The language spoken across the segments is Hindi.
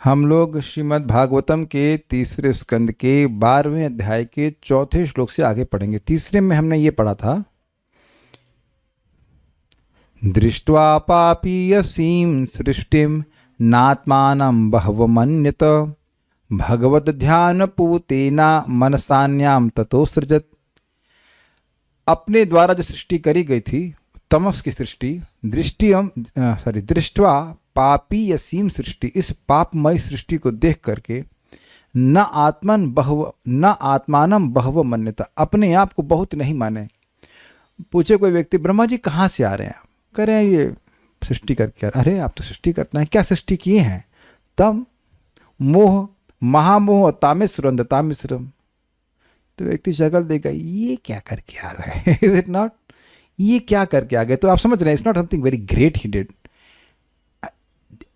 हम लोग श्रीमद् भागवतम के तीसरे स्कंद के 12वें अध्याय के चौथे श्लोक से आगे पढ़ेंगे। तीसरे में हमने ये पढ़ा था, दृष्ट्वा पापीयसीं सृष्टिं नात्मानं बहवमन्यत भगवद ध्यान पूतेना मनसान्याम ततो सृजत। अपने द्वारा जो सृष्टि करी गई थी, तमस की सृष्टि, दृष्ट्वा पापीयसीम सृष्टि, इस पापमय सृष्टि को देख करके न आत्मानम बहव मन्यता, अपने आप को बहुत नहीं माने। पूछे कोई व्यक्ति, ब्रह्मा जी कहाँ से आ रहे हैं? कह रहे हैं ये सृष्टि करके। अरे आप तो सृष्टि करते हैं, क्या सृष्टि किए हैं? तम मोह महामोह तामिश्रम तामिश्रम। तो व्यक्ति शक्ल देगा, ये क्या करके आ रहा है? Is it not? ये क्या करके आ गए? तो आप समझ रहे हैं, it's not something very great he did.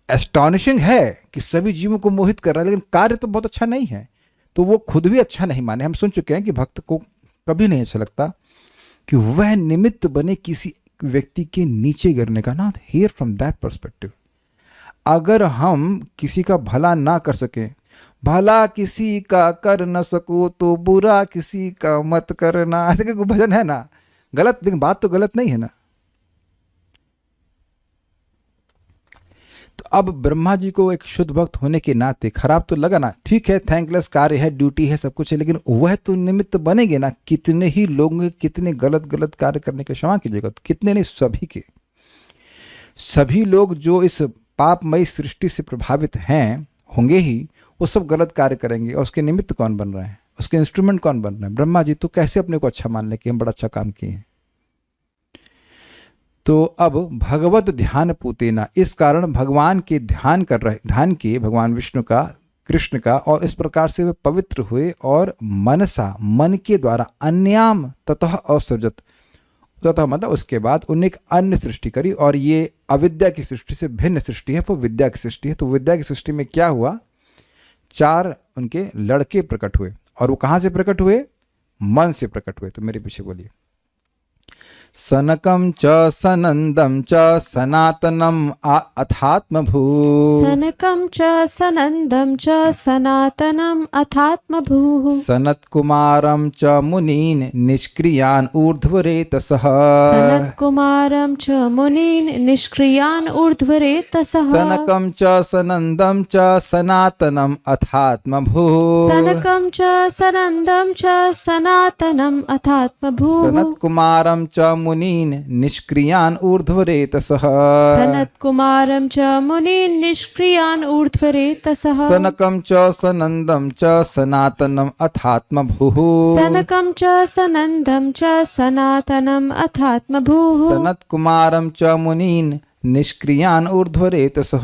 Astonishing है कि सभी जीवों को मोहित कर रहा है, लेकिन कार्य तो बहुत अच्छा नहीं है। तो वो खुद भी अच्छा नहीं माने। हम सुन चुके हैं कि भक्त को कभी नहीं अच्छा लगता कि वह निमित्त बने किसी व्यक्ति के नीचे गिरने का। Not here from that perspective. अगर हम किसी का भला ना कर सकें, भला किसी का कर न सको तो बुरा किसी का मत करना, ऐसे का कोई भजन है ना? गलत, लेकिन बात तो गलत नहीं है ना। तो अब ब्रह्मा जी को एक शुद्ध भक्त होने के नाते खराब तो लगा ना। ठीक है, थैंकलेस कार्य है, ड्यूटी है, सब कुछ है, लेकिन वह तो निमित्त बनेंगे ना। कितने ही लोग कितने गलत कार्य करने के, क्षमा कीजिएगा, तो कितने नहीं, सभी के सभी लोग जो इस पापमयी सृष्टि से प्रभावित हैं होंगे ही, वो सब गलत कार्य करेंगे। और उसके निमित्त कौन बन रहे हैं? उसके इंस्ट्रूमेंट कौन बन रहे हैं? ब्रह्मा जी। तो कैसे अपने को अच्छा मान ले कि हम बड़ा अच्छा काम किए हैं? तो अब भगवत ध्यान पूतेना, इस कारण भगवान के ध्यान कर रहे, ध्यान किए भगवान विष्णु का, कृष्ण का, और इस प्रकार से वे पवित्र हुए और मनसा, मन के द्वारा, अन्याम ततः असृजत, ततः मतलब उसके बाद उन्हें एक अन्य सृष्टि करी। और ये अविद्या की सृष्टि से भिन्न सृष्टि है, वो विद्या की सृष्टि है। तो विद्या की सृष्टि में क्या हुआ? 4 उनके लड़के प्रकट हुए। और वो कहाँ से प्रकट हुए? मन से प्रकट हुए। तो मेरे पीछे बोलिए। सनकम च सनंदम च सनातनम अथात्मभू। सनकं च सनंदं च सनातनम् अथात्मभूः। सनत्कुमारं च मुनीन् निष्क्रियान् ऊर्ध्वरेतसः। सनत्कुमारं च मुनीन् निष्क्रियान् ऊर्ध्वरेतसः। सनकं च सनंदं च सनातनम् अथात्मभूः। सनकं च सनंदं च सनातनम् अथात्मभूः। सनत्कुमारं च मुनीन् निष्क्रियान् ऊर्ध्वरेतसः। सनत्कुमारं च मुनीन् निष्क्रियान् ऊर्ध्वरेतसः। सनकं च सनंदं च सनातनम् अथात्मभूः। सनकं च सनंदं च सनातनम् अथात्मभूः। सनत्कुमारं च मुनीन् निष्क्रियान् ऊर्ध्वरेतसः।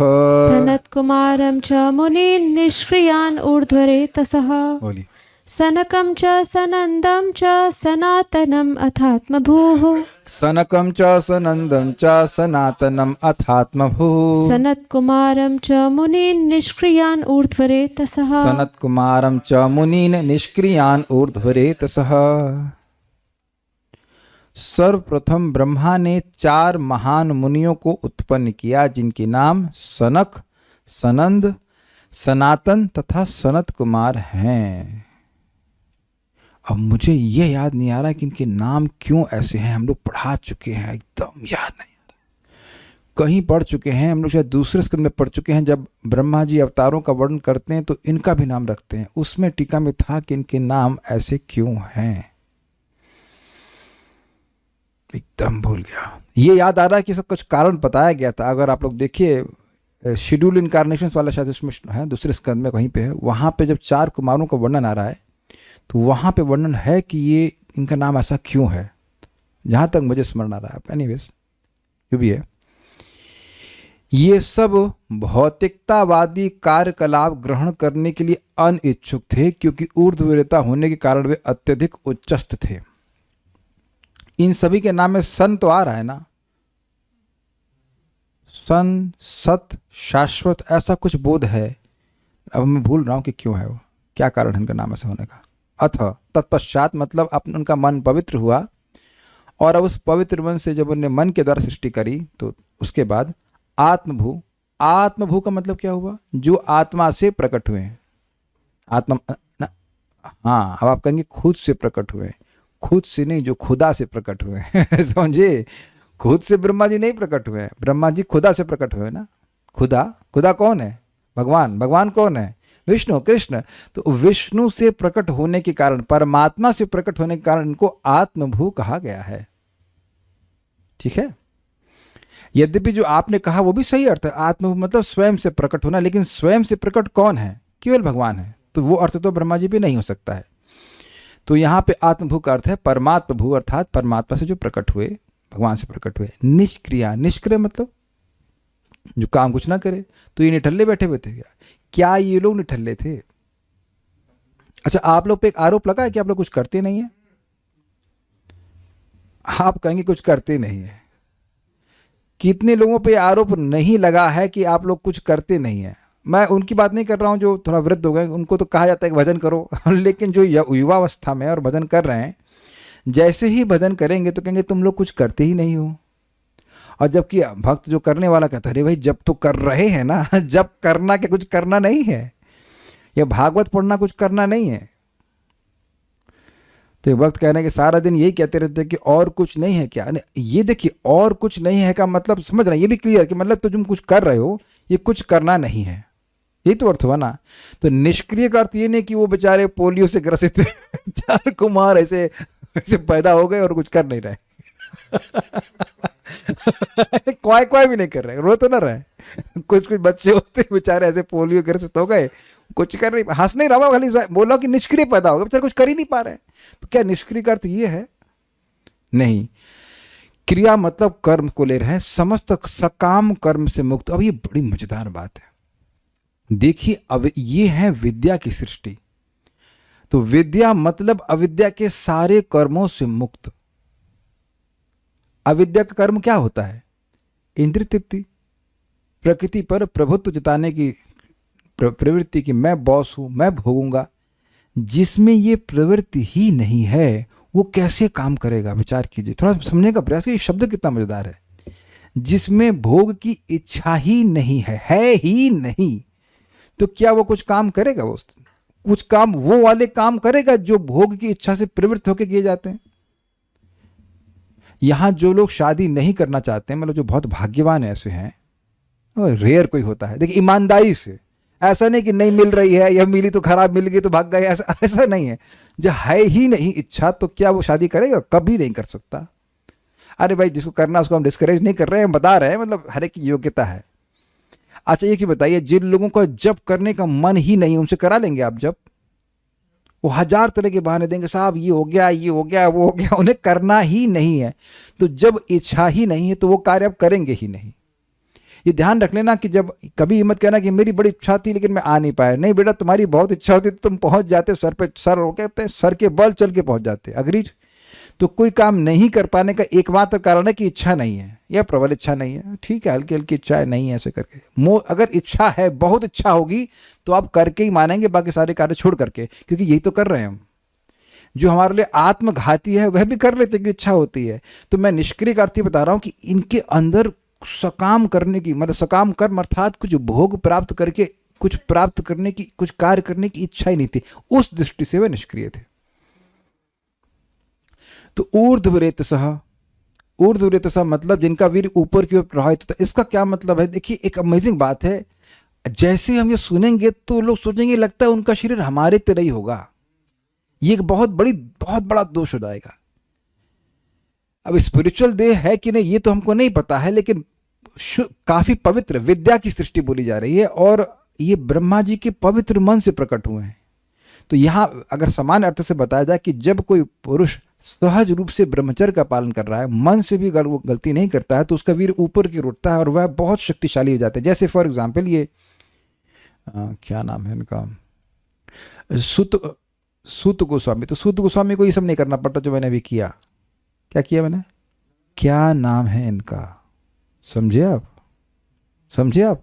सनत्कुमारं च मुनीन् निष्क्रियान् ऊर्ध्वरेतसः। बोलिए। सनकं च सनंदं च सनातनम् अथात्मभूः। सनकं च सनंदं च सनातनम् अथात्मभूः। सनत्कुमारं च मुनीन् निष्क्रियान् ऊर्ध्वरेतसः। सनत्कुमारं च मुनीन् निष्क्रियान् ऊर्ध्वरेतसः। सर्वप्रथम ब्रह्मा ने 4 महान मुनियों को उत्पन्न किया, जिनके नाम सनक, सनंद, सनातन तथा सनत कुमार हैं। अब मुझे ये याद नहीं आ रहा कि इनके नाम क्यों ऐसे हैं। हम लोग पढ़ा चुके हैं, एकदम याद नहीं आ रहा। कहीं पढ़ चुके हैं हम लोग, शायद दूसरे स्कंद में पढ़ चुके हैं। जब ब्रह्मा जी अवतारों का वर्णन करते हैं तो इनका भी नाम रखते हैं। उसमें टीका में था कि इनके नाम ऐसे क्यों हैं, एकदम भूल गया। ये याद आ रहा है कि सब कुछ कारण बताया गया था। अगर आप लोग देखिए शेड्यूल इनकारनेशंस वाला, शायद उसमें है, दूसरे स्कंद में कहीं पे है, वहाँ पे जब 4 कुमारों का वर्णन आ रहा है तो वहाँ पे वर्णन है कि ये इनका नाम ऐसा क्यों है, जहाँ तक मुझे स्मरण आ रहा है। एनीवेज जो भी है, ये सब भौतिकतावादी कार्यकलाप ग्रहण करने के लिए अनिच्छुक थे, क्योंकि ऊर्ध्वरेता होने के कारण वे अत्यधिक उच्चस्थ थे। इन सभी के नाम में सन तो आ रहा है ना, सन, सत, शाश्वत, ऐसा कुछ बोध है। अब मैं भूल रहा हूँ कि क्यों है वो, क्या कारण है इनका नाम ऐसा होने का। अथ तत्पश्चात मतलब उनका मन पवित्र हुआ, और अब उस पवित्र मन से जब उन्होंने मन के द्वारा सृष्टि करी तो उसके बाद आत्मभू, आत्मभू का मतलब क्या हुआ? जो आत्मा से प्रकट हुए हैं। आत्मा ना, हाँ, अब आप कहेंगे खुद से प्रकट हुए हैं। खुद से नहीं, जो खुदा से प्रकट हुए हैं। समझे? खुद से ब्रह्मा जी नहीं प्रकट हुए हैं, ब्रह्मा जी खुदा से प्रकट हुए ना। खुदा, खुदा कौन है? भगवान। भगवान कौन है? विष्णु, कृष्ण। तो विष्णु से प्रकट होने के कारण, परमात्मा से प्रकट होने के कारण इनको आत्मभू कहा गया है। ठीक है? यद्यपि जो आपने कहा वो भी सही अर्थ है, आत्मभू मतलब स्वयं से प्रकट होना, लेकिन स्वयं से प्रकट कौन है? केवल भगवान है। तो वो अर्थ तो ब्रह्मा जी भी नहीं हो सकता है। तो यहाँ पे आत्मभू का अर्थ है परमात्म भू, अर्थात परमात्मा से जो प्रकट हुए, भगवान से प्रकट हुए। निष्क्रिया, निष्क्रिय मतलब जो काम कुछ ना करे। तो ये निठल्ले बैठे हुए थे क्या? क्या ये लोग निठल्ले थे? अच्छा, आप लोग पे एक आरोप लगा है कि आप लोग कुछ करते नहीं है। आप कहेंगे कुछ करते नहीं है। कितने लोगों पे आरोप नहीं लगा है कि आप लोग कुछ करते नहीं है? मैं उनकी बात नहीं कर रहा हूँ जो थोड़ा वृद्ध हो गए, उनको तो कहा जाता है कि भजन करो। लेकिन जो युवावस्था में और भजन कर रहे हैं, जैसे ही भजन करेंगे तो कहेंगे तुम लोग कुछ करते ही नहीं हो। और जबकि भक्त जो करने वाला कहता है अरे भाई जब तो कर रहे हैं ना, जब करना के कुछ करना नहीं है, या भागवत पढ़ना कुछ करना नहीं है। तो एक वक्त कह रहे हैं कि सारा दिन यही कहते रहते हैं कि और कुछ नहीं है क्या? ये देखिए, और कुछ नहीं है का मतलब समझ रहे हैं, ये भी क्लियर कि मतलब तो तुम कुछ कर रहे हो, ये कुछ करना नहीं है, यही तो अर्थ हुआ ना। तो निष्क्रिय का अर्थ ये नहीं कि वो बेचारे पोलियो से ग्रसित 4 कुमार ऐसे ऐसे पैदा हो गए और कुछ कर नहीं रहे। क्वाय क्वाय भी नहीं कर रहे, रो तो ना रहे। कुछ कुछ बच्चे होते हैं बेचारे ऐसे पोलियो ग्रसित हो गए, कुछ कर नहीं, हंस नहीं रहा, खाली बोला कि निष्क्रिय पैदा हो गए, बेचारे कुछ कर ही नहीं पा रहे। तो क्या निष्क्रिय का अर्थ ये है? नहीं। क्रिया मतलब कर्म को ले रहे हैं, समस्त सकाम कर्म से मुक्त। अब ये बड़ी मजेदार बात है। देखिए, अब ये है विद्या की सृष्टि। तो विद्या मतलब अविद्या के सारे कर्मों से मुक्त। अविद्या का कर्म क्या होता है? इंद्रिय तृप्ति, प्रकृति पर प्रभुत्व जताने की प्रवृत्ति की मैं बॉस हूं, मैं भोगूंगा। जिसमें ये प्रवृत्ति ही नहीं है वो कैसे काम करेगा? विचार कीजिए, थोड़ा समझने का प्रयास कीजिए, शब्द कितना मजेदार है। जिसमें भोग की इच्छा ही नहीं है ही नहीं, तो क्या वो कुछ काम करेगा? वो कुछ काम वो वाले काम करेगा जो भोग की इच्छा से प्रवृत्त होकर किए जाते हैं। यहां जो लोग शादी नहीं करना चाहते हैं, मतलब जो बहुत भाग्यवान ऐसे हैं, रेयर कोई होता है, देखिए ईमानदारी से, ऐसा नहीं कि नहीं मिल रही है या मिली तो खराब, मिल गई तो भाग गए, ऐसा नहीं है। जो है ही नहीं इच्छा, तो क्या वो शादी करेगा? कभी नहीं कर सकता। अरे भाई, जिसको करना उसको हम डिस्करेज नहीं कर रहे हैं, बता रहे हैं, मतलब हर एक की योग्यता है। अच्छा, एक चीज बताइए, जिन लोगों को जब करने का मन ही नहीं, उनसे करा लेंगे आप जब? वो 1000 तरह के बहाने देंगे, साहब ये हो गया, ये हो गया, वो हो गया, उन्हें करना ही नहीं है। तो जब इच्छा ही नहीं है तो वो कार्य आप करेंगे ही नहीं। ये ध्यान रख लेना कि जब कभी मत कहना कि मेरी बड़ी इच्छा थी लेकिन मैं आ नहीं पाया। नहीं बेटा, तुम्हारी बहुत इच्छा होती तो तुम पहुंच जाते, सर पे सर हो, कहते हैं सर के बल चल के पहुंच जाते। अग्रीड? तो कोई काम नहीं कर पाने का एकमात्र कारण है कि इच्छा नहीं है या प्रबल इच्छा नहीं है। ठीक है, हल्की हल्की इच्छा नहीं है, ऐसे करके अगर इच्छा है, बहुत इच्छा होगी तो आप करके ही मानेंगे, बाकी सारे कार्य छोड़ करके, क्योंकि यही तो कर रहे हैं हम। जो हमारे लिए आत्मघाती है वह भी कर लेते कि इच्छा होती है। तो मैं निष्क्रिय का अर्थ बता रहा हूं कि इनके अंदर सकाम करने की, मतलब सकाम कर्म अर्थात कुछ भोग प्राप्त करके, कुछ प्राप्त करने की, कुछ कार्य करने की इच्छा ही नहीं थी। उस दृष्टि से वे निष्क्रिय थे। तो ऊर्ध्वरेतसः, ऊर्ध्वरेतसः मतलब जिनका वीर ऊपर की ओर प्रवाहित होता है। इसका क्या मतलब है? देखिए, एक अमेजिंग बात है। जैसे हम ये सुनेंगे तो लोग सोचेंगे लगता है उनका शरीर हमारे तरह ही होगा। ये एक बहुत बड़ा दोष हो जाएगा। अब स्पिरिचुअल देह है कि नहीं ये तो हमको नहीं पता है, लेकिन काफी पवित्र विद्या की सृष्टि बोली जा रही है और ये ब्रह्मा जी के पवित्र मन से प्रकट हुए हैं। तो यहां अगर समान अर्थ से बताया जाए कि जब कोई पुरुष सहज रूप से ब्रह्मचर्य का पालन कर रहा है, मन से भी अगर वो गलती नहीं करता है, तो उसका वीर ऊपर की ओर उठता है और वह बहुत शक्तिशाली हो जाता है। जैसे फॉर एग्जाम्पल ये क्या नाम है इनका, सूत गोस्वामी। तो सूत गोस्वामी को ये सब नहीं करना पड़ता जो मैंने अभी किया। क्या किया मैंने? क्या नाम है इनका? समझे आप? समझे आप?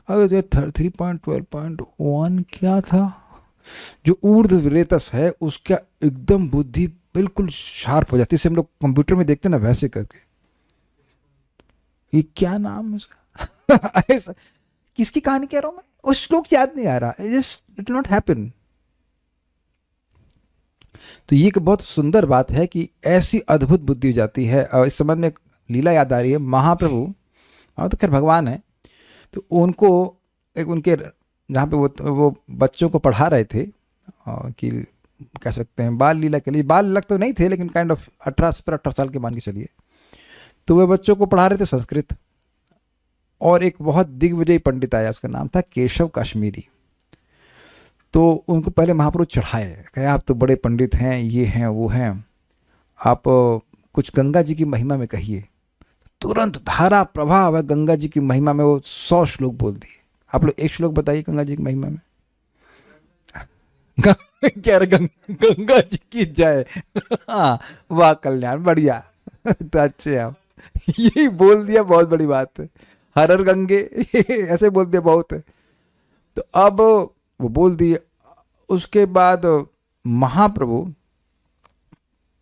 अरे 3.12.1 क्या था? जो ऊर्ध्वरेतस है उसका एकदम बुद्धि बिल्कुल शार्प हो जाती है। जैसे हम लोग कंप्यूटर में देखते हैं ना, वैसे करके। ये क्या नाम है उसका? ऐसा किसकी कहानी कह रहा हूं मैं, वो श्लोक याद नहीं आ रहा, जस्ट इट नॉट हैपन। तो ये एक बहुत सुंदर बात है कि ऐसी अद्भुत बुद्धि हो जाती है। और इस संबंध में एक लीला याद आ रही है, महाप्रभु और तो खैर भगवान है, तो उनको एक उनके जहाँ पे वो बच्चों को पढ़ा रहे थे, और कि कह सकते हैं बाल लीला के लिए, बाल लीला तो नहीं थे लेकिन काइंड ऑफ 17-18 साल के मान के चलिए। तो वे बच्चों को पढ़ा रहे थे संस्कृत, और एक बहुत दिग्विजयी पंडित आया, उसका नाम था केशव कश्मीरी। तो उनको पहले महाप्रभु चढ़ाए, कहे आप तो बड़े पंडित हैं, ये हैं वो हैं, आप कुछ गंगा जी की महिमा में कहिए। तुरंत धारा प्रभाव है गंगा जी की महिमा में, वो 100 श्लोक बोल दिए। आप लोग एक श्लोक बताइए गंगा जी की महिमा में। कह रहे गंगा जी की जय। हाँ वाह कल्याण, बढ़िया। तो अच्छे आप यही बोल दिया, बहुत बड़ी बात है। हर हर गंगे ऐसे बोल दिया बहुत है। तो अब वो बोल दिए। उसके बाद महाप्रभु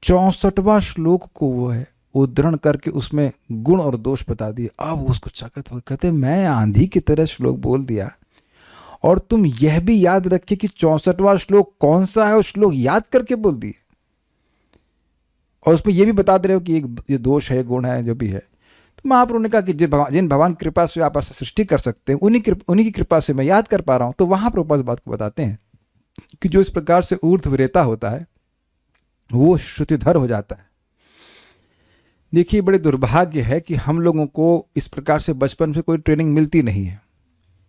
64वां श्लोक को वो है उद्धरण करके उसमें गुण और दोष बता दिए। अब उसको चकित हो, कहते मैं आंधी की तरह श्लोक बोल दिया और तुम यह भी याद रखे कि 64वां श्लोक कौन सा है, उस श्लोक याद करके बोल दिए, और उसमें यह भी बता दे रहे हो कि ये दोष है, गुण है, जो भी है। तो महाप्रभु ने कहा कि जिन भगवान कृपा से आप ऐसा सृष्टि कर सकते हैं, उन्हीं की कृपा से मैं याद कर पा रहा हूं। तो वहां प्रभु इस बात को बताते हैं कि जो इस प्रकार से ऊर्ध्वरेता होता है वो श्रुतिधर हो जाता है। देखिए बड़े दुर्भाग्य है कि हम लोगों को इस प्रकार से बचपन से कोई ट्रेनिंग मिलती नहीं है,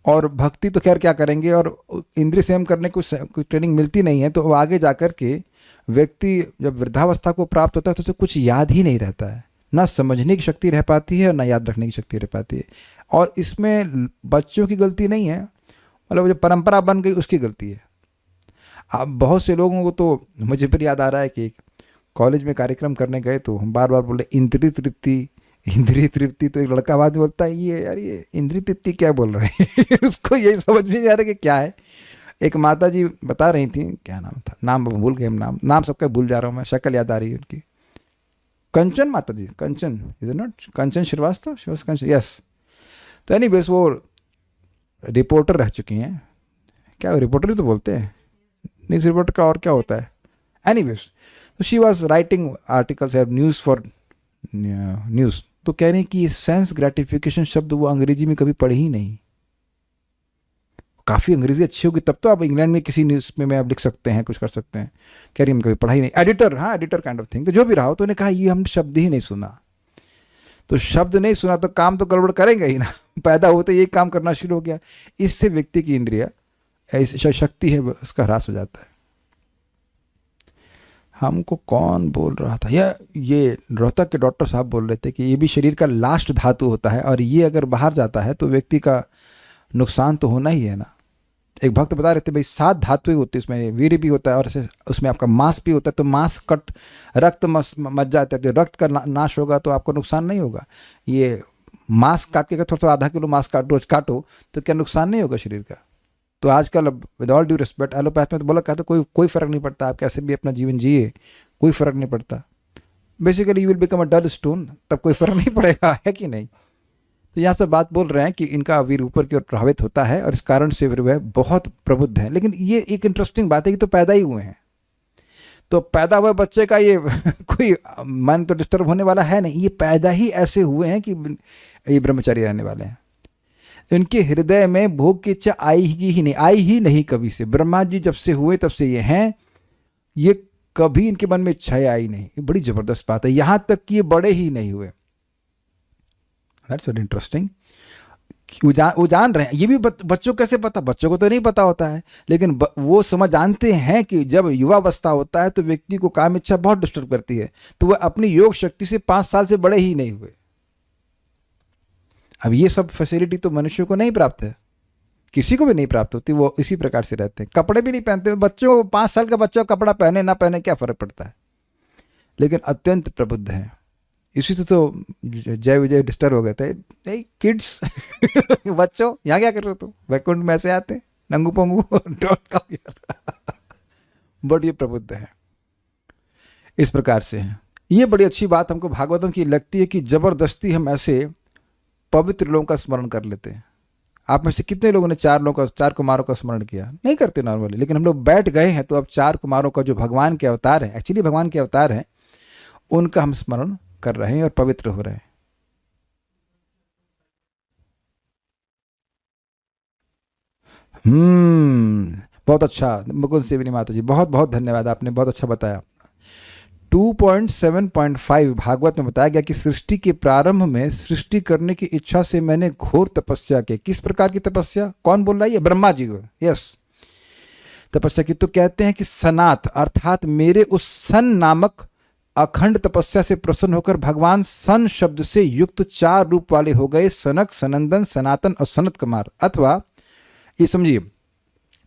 और भक्ति तो खैर क्या करेंगे, और इंद्रिय संयम करने को कोई ट्रेनिंग मिलती नहीं है। तो आगे जाकर के व्यक्ति जब वृद्धावस्था को प्राप्त होता है तो उसे कुछ याद ही नहीं रहता है, ना समझने की शक्ति रह पाती है और ना याद रखने की शक्ति रह पाती है। और इसमें बच्चों की गलती नहीं है, मतलब जो परंपरा बन गई उसकी गलती है। अब बहुत से लोगों को तो, मुझे फिर याद आ रहा है कि कॉलेज में कार्यक्रम करने गए तो हम बार बार बोले इंद्रिय तृप्ति, इंद्रिय तृप्ति। तो एक लड़का बाद में बोलता है ये यार ये इंद्रिय तृप्ति क्या बोल रहे हैं उसको यही समझ में नहीं आ रहा कि क्या है। एक माता जी बता रही थी, क्या नाम था, नाम भूल गए, नाम सबका भूल जा रहा हूँ मैं, शक्ल याद आ रही है उनकी, कंचन माता ji, Kanchan is not Kanchan Shrivastava, Kanchan, yes. तो एनीवेज वो रिपोर्टर रह चुकी हैं, क्या रिपोर्टर ही तो बोलते हैं, न्यूज़ रिपोर्टर का और क्या होता है, एनीवेज। तो she was writing articles news for news. तो कह रहे हैं कि सेंस ग्रेटिफिकेशन शब्द वो अंग्रेजी में कभी पढ़ी ही नहीं। काफ़ी अंग्रेजी अच्छी होगी तब तो आप इंग्लैंड में किसी न्यूज़ में आप लिख सकते हैं, कुछ कर सकते हैं। कह रही हम कभी पढ़ा ही नहीं, एडिटर, हाँ एडिटर काइंड ऑफ थिंग। तो जो भी रहा हो, तो उन्होंने कहा ये हम शब्द ही नहीं सुना। तो शब्द नहीं सुना तो काम तो गड़बड़ करेंगे ही ना। पैदा होते ये काम करना शुरू हो गया, इससे व्यक्ति की इंद्रिया ऐसी शक्ति है उसका ह्रास हो जाता है। हमको कौन बोल रहा था, ये रोहतक के डॉक्टर साहब बोल रहे थे कि ये भी शरीर का लास्ट धातु होता है, और ये अगर बाहर जाता है तो व्यक्ति का नुकसान तो होना ही है ना। एक भक्त बता रहे थे भाई 7 धातुएं होती है, इसमें वीर्य भी होता है और उसमें आपका मांस भी होता है। तो मांस कट रक्त मच जाता है, तो रक्त का नाश होगा तो आपको नुकसान नहीं होगा। ये मांस काट के थोड़ा थोड़ा आधा किलो मांस रोज काटो तो क्या नुकसान नहीं होगा शरीर का। तो आजकल with all due respect allopath में तो बोला कहते कोई फ़र्क नहीं पड़ता, आप कैसे भी अपना जीवन जिए, कोई फ़र्क नहीं पड़ता। Basically you will become a dull stone, तब कोई फ़र्क नहीं पड़ेगा, है कि नहीं। तो यहाँ से बात बोल रहे हैं कि इनका वीर ऊपर की ओर प्रभावित होता है और इस कारण से वह बहुत प्रबुद्ध है। लेकिन ये एक इंटरेस्टिंग बात है कि तो पैदा ही हुए हैं, तो पैदा हुए बच्चे का ये कोई मन तो डिस्टर्ब होने वाला है नहीं, ये पैदा ही ऐसे हुए हैं कि ये ब्रह्मचारी रहने वाले हैं। इनके हृदय में भोग की इच्छा आई ही नहीं कभी से। ब्रह्मा जी जब से हुए तब से ये हैं, ये कभी इनके मन में इच्छाएं आई नहीं। ये बड़ी जबरदस्त बात है, यहां तक कि ये बड़े ही नहीं हुए। That's very interesting. वो जान रहे हैं, ये भी बच्चों कैसे पता, बच्चों को तो नहीं पता होता है, लेकिन वो समझ जानते हैं कि जब युवावस्था होता है तो व्यक्ति को काम इच्छा बहुत डिस्टर्ब करती है, तो वह अपनी योग शक्ति से 5 साल से बड़े ही नहीं हुए। अब ये सब फैसिलिटी तो मनुष्य को नहीं प्राप्त है, किसी को भी नहीं प्राप्त होती, वो इसी प्रकार से रहते हैं। कपड़े भी नहीं पहनते बच्चों, 5 साल का बच्चा कपड़ा पहने ना पहने क्या फर्क पड़ता है, लेकिन अत्यंत प्रबुद्ध हैं। इसी से तो जय विजय डिस्टर्ब हो गए थे, नहीं किड्स बच्चों यहाँ क्या कर रहे हो तुम, वैकुंठ में ऐसे आते नंगू पंगू डॉट कॉम। बट ये प्रबुद्ध है, इस प्रकार से है। ये बड़ी अच्छी बात हमको भागवतम की लगती है कि जबरदस्ती हम ऐसे पवित्र लोगों का स्मरण कर लेते हैं। आप में से कितने लोगों ने चार कुमारों का स्मरण किया? नहीं करते नॉर्मली, लेकिन हम लोग बैठ गए हैं तो अब चार कुमारों का जो भगवान के अवतार हैं, एक्चुअली भगवान के अवतार हैं, उनका हम स्मरण कर रहे हैं और पवित्र हो रहे हैं। बहुत अच्छा मुकुंद सेवनी माता जी, बहुत बहुत धन्यवाद, आपने बहुत अच्छा बताया। 2.7.5 भागवत में बताया गया कि सृष्टि के प्रारंभ में सृष्टि करने की इच्छा से मैंने घोर तपस्या की। किस प्रकार की तपस्या? कौन बोल रहा है? ये ब्रह्मा जी को। यस, तपस्या की। तो कहते हैं कि सनात अर्थात मेरे उस सन नामक अखंड तपस्या से प्रसन्न होकर भगवान सन शब्द से युक्त चार रूप वाले हो गए, सनक, सनंदन, सनातन और सनत कुमार। अथवा ये समझिए,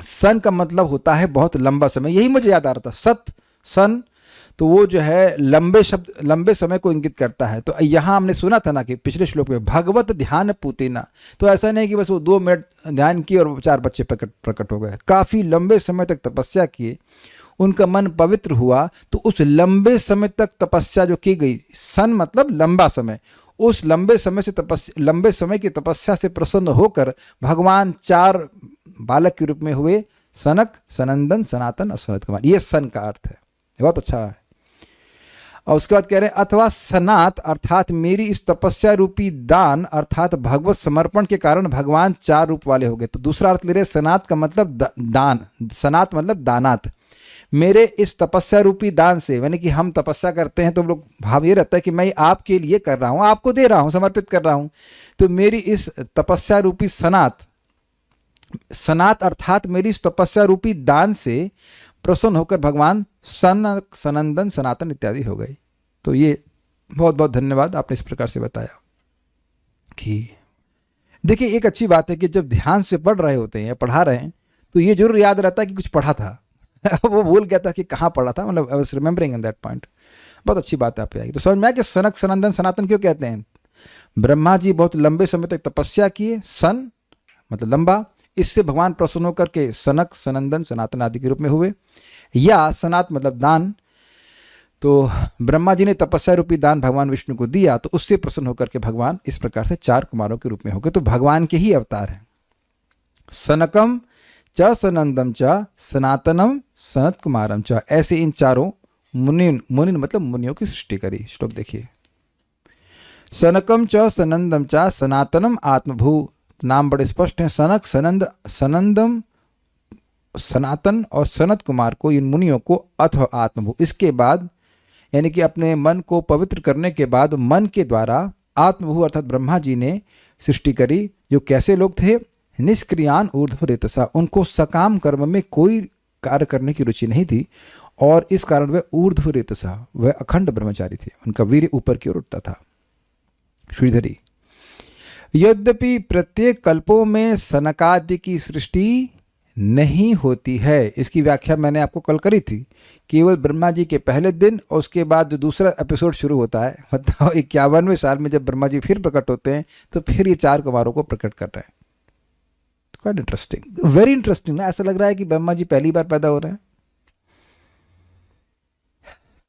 सन का मतलब होता है बहुत लंबा समय, यही मुझे याद आ रहा था, सत सन, तो वो जो है लंबे शब्द, लंबे समय को इंगित करता है। तो यहाँ हमने सुना था ना कि पिछले श्लोक में भगवत ध्यान पूतना, तो ऐसा नहीं कि बस वो 2 मिनट ध्यान किए और 4 बच्चे प्रकट हो गए। काफ़ी लंबे समय तक तपस्या किए, उनका मन पवित्र हुआ। तो उस लंबे समय तक तपस्या जो की गई, सन मतलब लंबा समय, उस लंबे समय की तपस्या से प्रसन्न होकर भगवान 4 बालक के रूप में हुए, सनक, सनंदन, सनातन और सनत कुमार। ये सन का अर्थ है, बहुत अच्छा है। और उसके बाद कह रहे हैं अथवा सनात अर्थात मेरी इस तपस्या रूपी दान अर्थात भगवत समर्पण के कारण भगवान 4 रूप वाले हो गए। तो दूसरा अर्थ ले रहे, सनात का मतलब दान, सनात मतलब दानात। मेरे इस तपस्या रूपी दान से, यानी कि हम तपस्या करते हैं तो लोग भाव ये रहता है कि मैं आपके लिए कर रहा हूँ, आपको दे रहा हूँ, समर्पित कर रहा हूँ। तो मेरी इस तपस्या रूपी सनात अर्थात मेरी इस तपस्या रूपी दान से प्रसन्न होकर भगवान सनक, सनंदन, सनातन इत्यादि हो गए। तो ये बहुत बहुत धन्यवाद, आपने इस प्रकार से बताया कि देखिए, एक अच्छी बात है कि जब ध्यान से पढ़ रहे होते हैं या पढ़ा रहे हैं तो ये जरूर याद रहता है कि कुछ पढ़ा था वो भूल गया था कि कहाँ पढ़ा था, मतलब I was remembering in that point. बहुत अच्छी बात है आप पे आई। तो समझ में आया कि सनक, सनंदन, सनातन क्यों कहते हैं। ब्रह्मा जी बहुत लंबे समय तक तपस्या किए, सन मतलब लंबा, इससे भगवान प्रसन्न होकर के सनक, सनंदन, सनातन आदि के रूप में हुए। या सनात मतलब दान, तो ब्रह्मा जी ने तपस्या रूपी दान भगवान विष्णु को दिया, तो उससे प्रसन्न होकर के भगवान इस प्रकार से 4 कुमारों के रूप में हो गए। तो भगवान के ही अवतार हैं। सनकम च सनंदम च सनातनम सनत कुमारम च, ऐसे इन चारों मुनि मतलब मुनियों की सृष्टि करी। श्लोक देखिए, सनकम च सनंदम च सनातनम आत्मभू, नाम बड़े स्पष्ट हैं। सनक, सनंदम, सनातन और सनत कुमार को, इन मुनियों को अथ आत्मभू, इसके बाद यानी कि अपने मन को पवित्र करने के बाद मन के द्वारा आत्मभू अर्थात ब्रह्मा जी ने सृष्टि करी। जो कैसे लोग थे, निष्क्रियान ऊर्ध्वरेतसा, उनको सकाम कर्म में कोई कार्य करने की रुचि नहीं थी और इस कारण वह ऊर्ध्वरेतसा, वह अखंड ब्रह्मचारी थे, उनका वीर्य ऊपर की ओर उठता था। श्रीधरी, यद्यपि प्रत्येक कल्पों में सनकादि की सृष्टि नहीं होती है, इसकी व्याख्या मैंने आपको कल करी थी। केवल ब्रह्मा जी के पहले दिन और उसके बाद जो दूसरा एपिसोड शुरू होता है, मतलब 51वें साल में जब ब्रह्मा जी फिर प्रकट होते हैं, तो फिर ये 4 कुमारों को प्रकट कर रहे हैं। क्वाइट इंटरेस्टिंग, वेरी इंटरेस्टिंग ना। ऐसा लग रहा है कि ब्रह्मा जी पहली बार पैदा हो रहे हैं।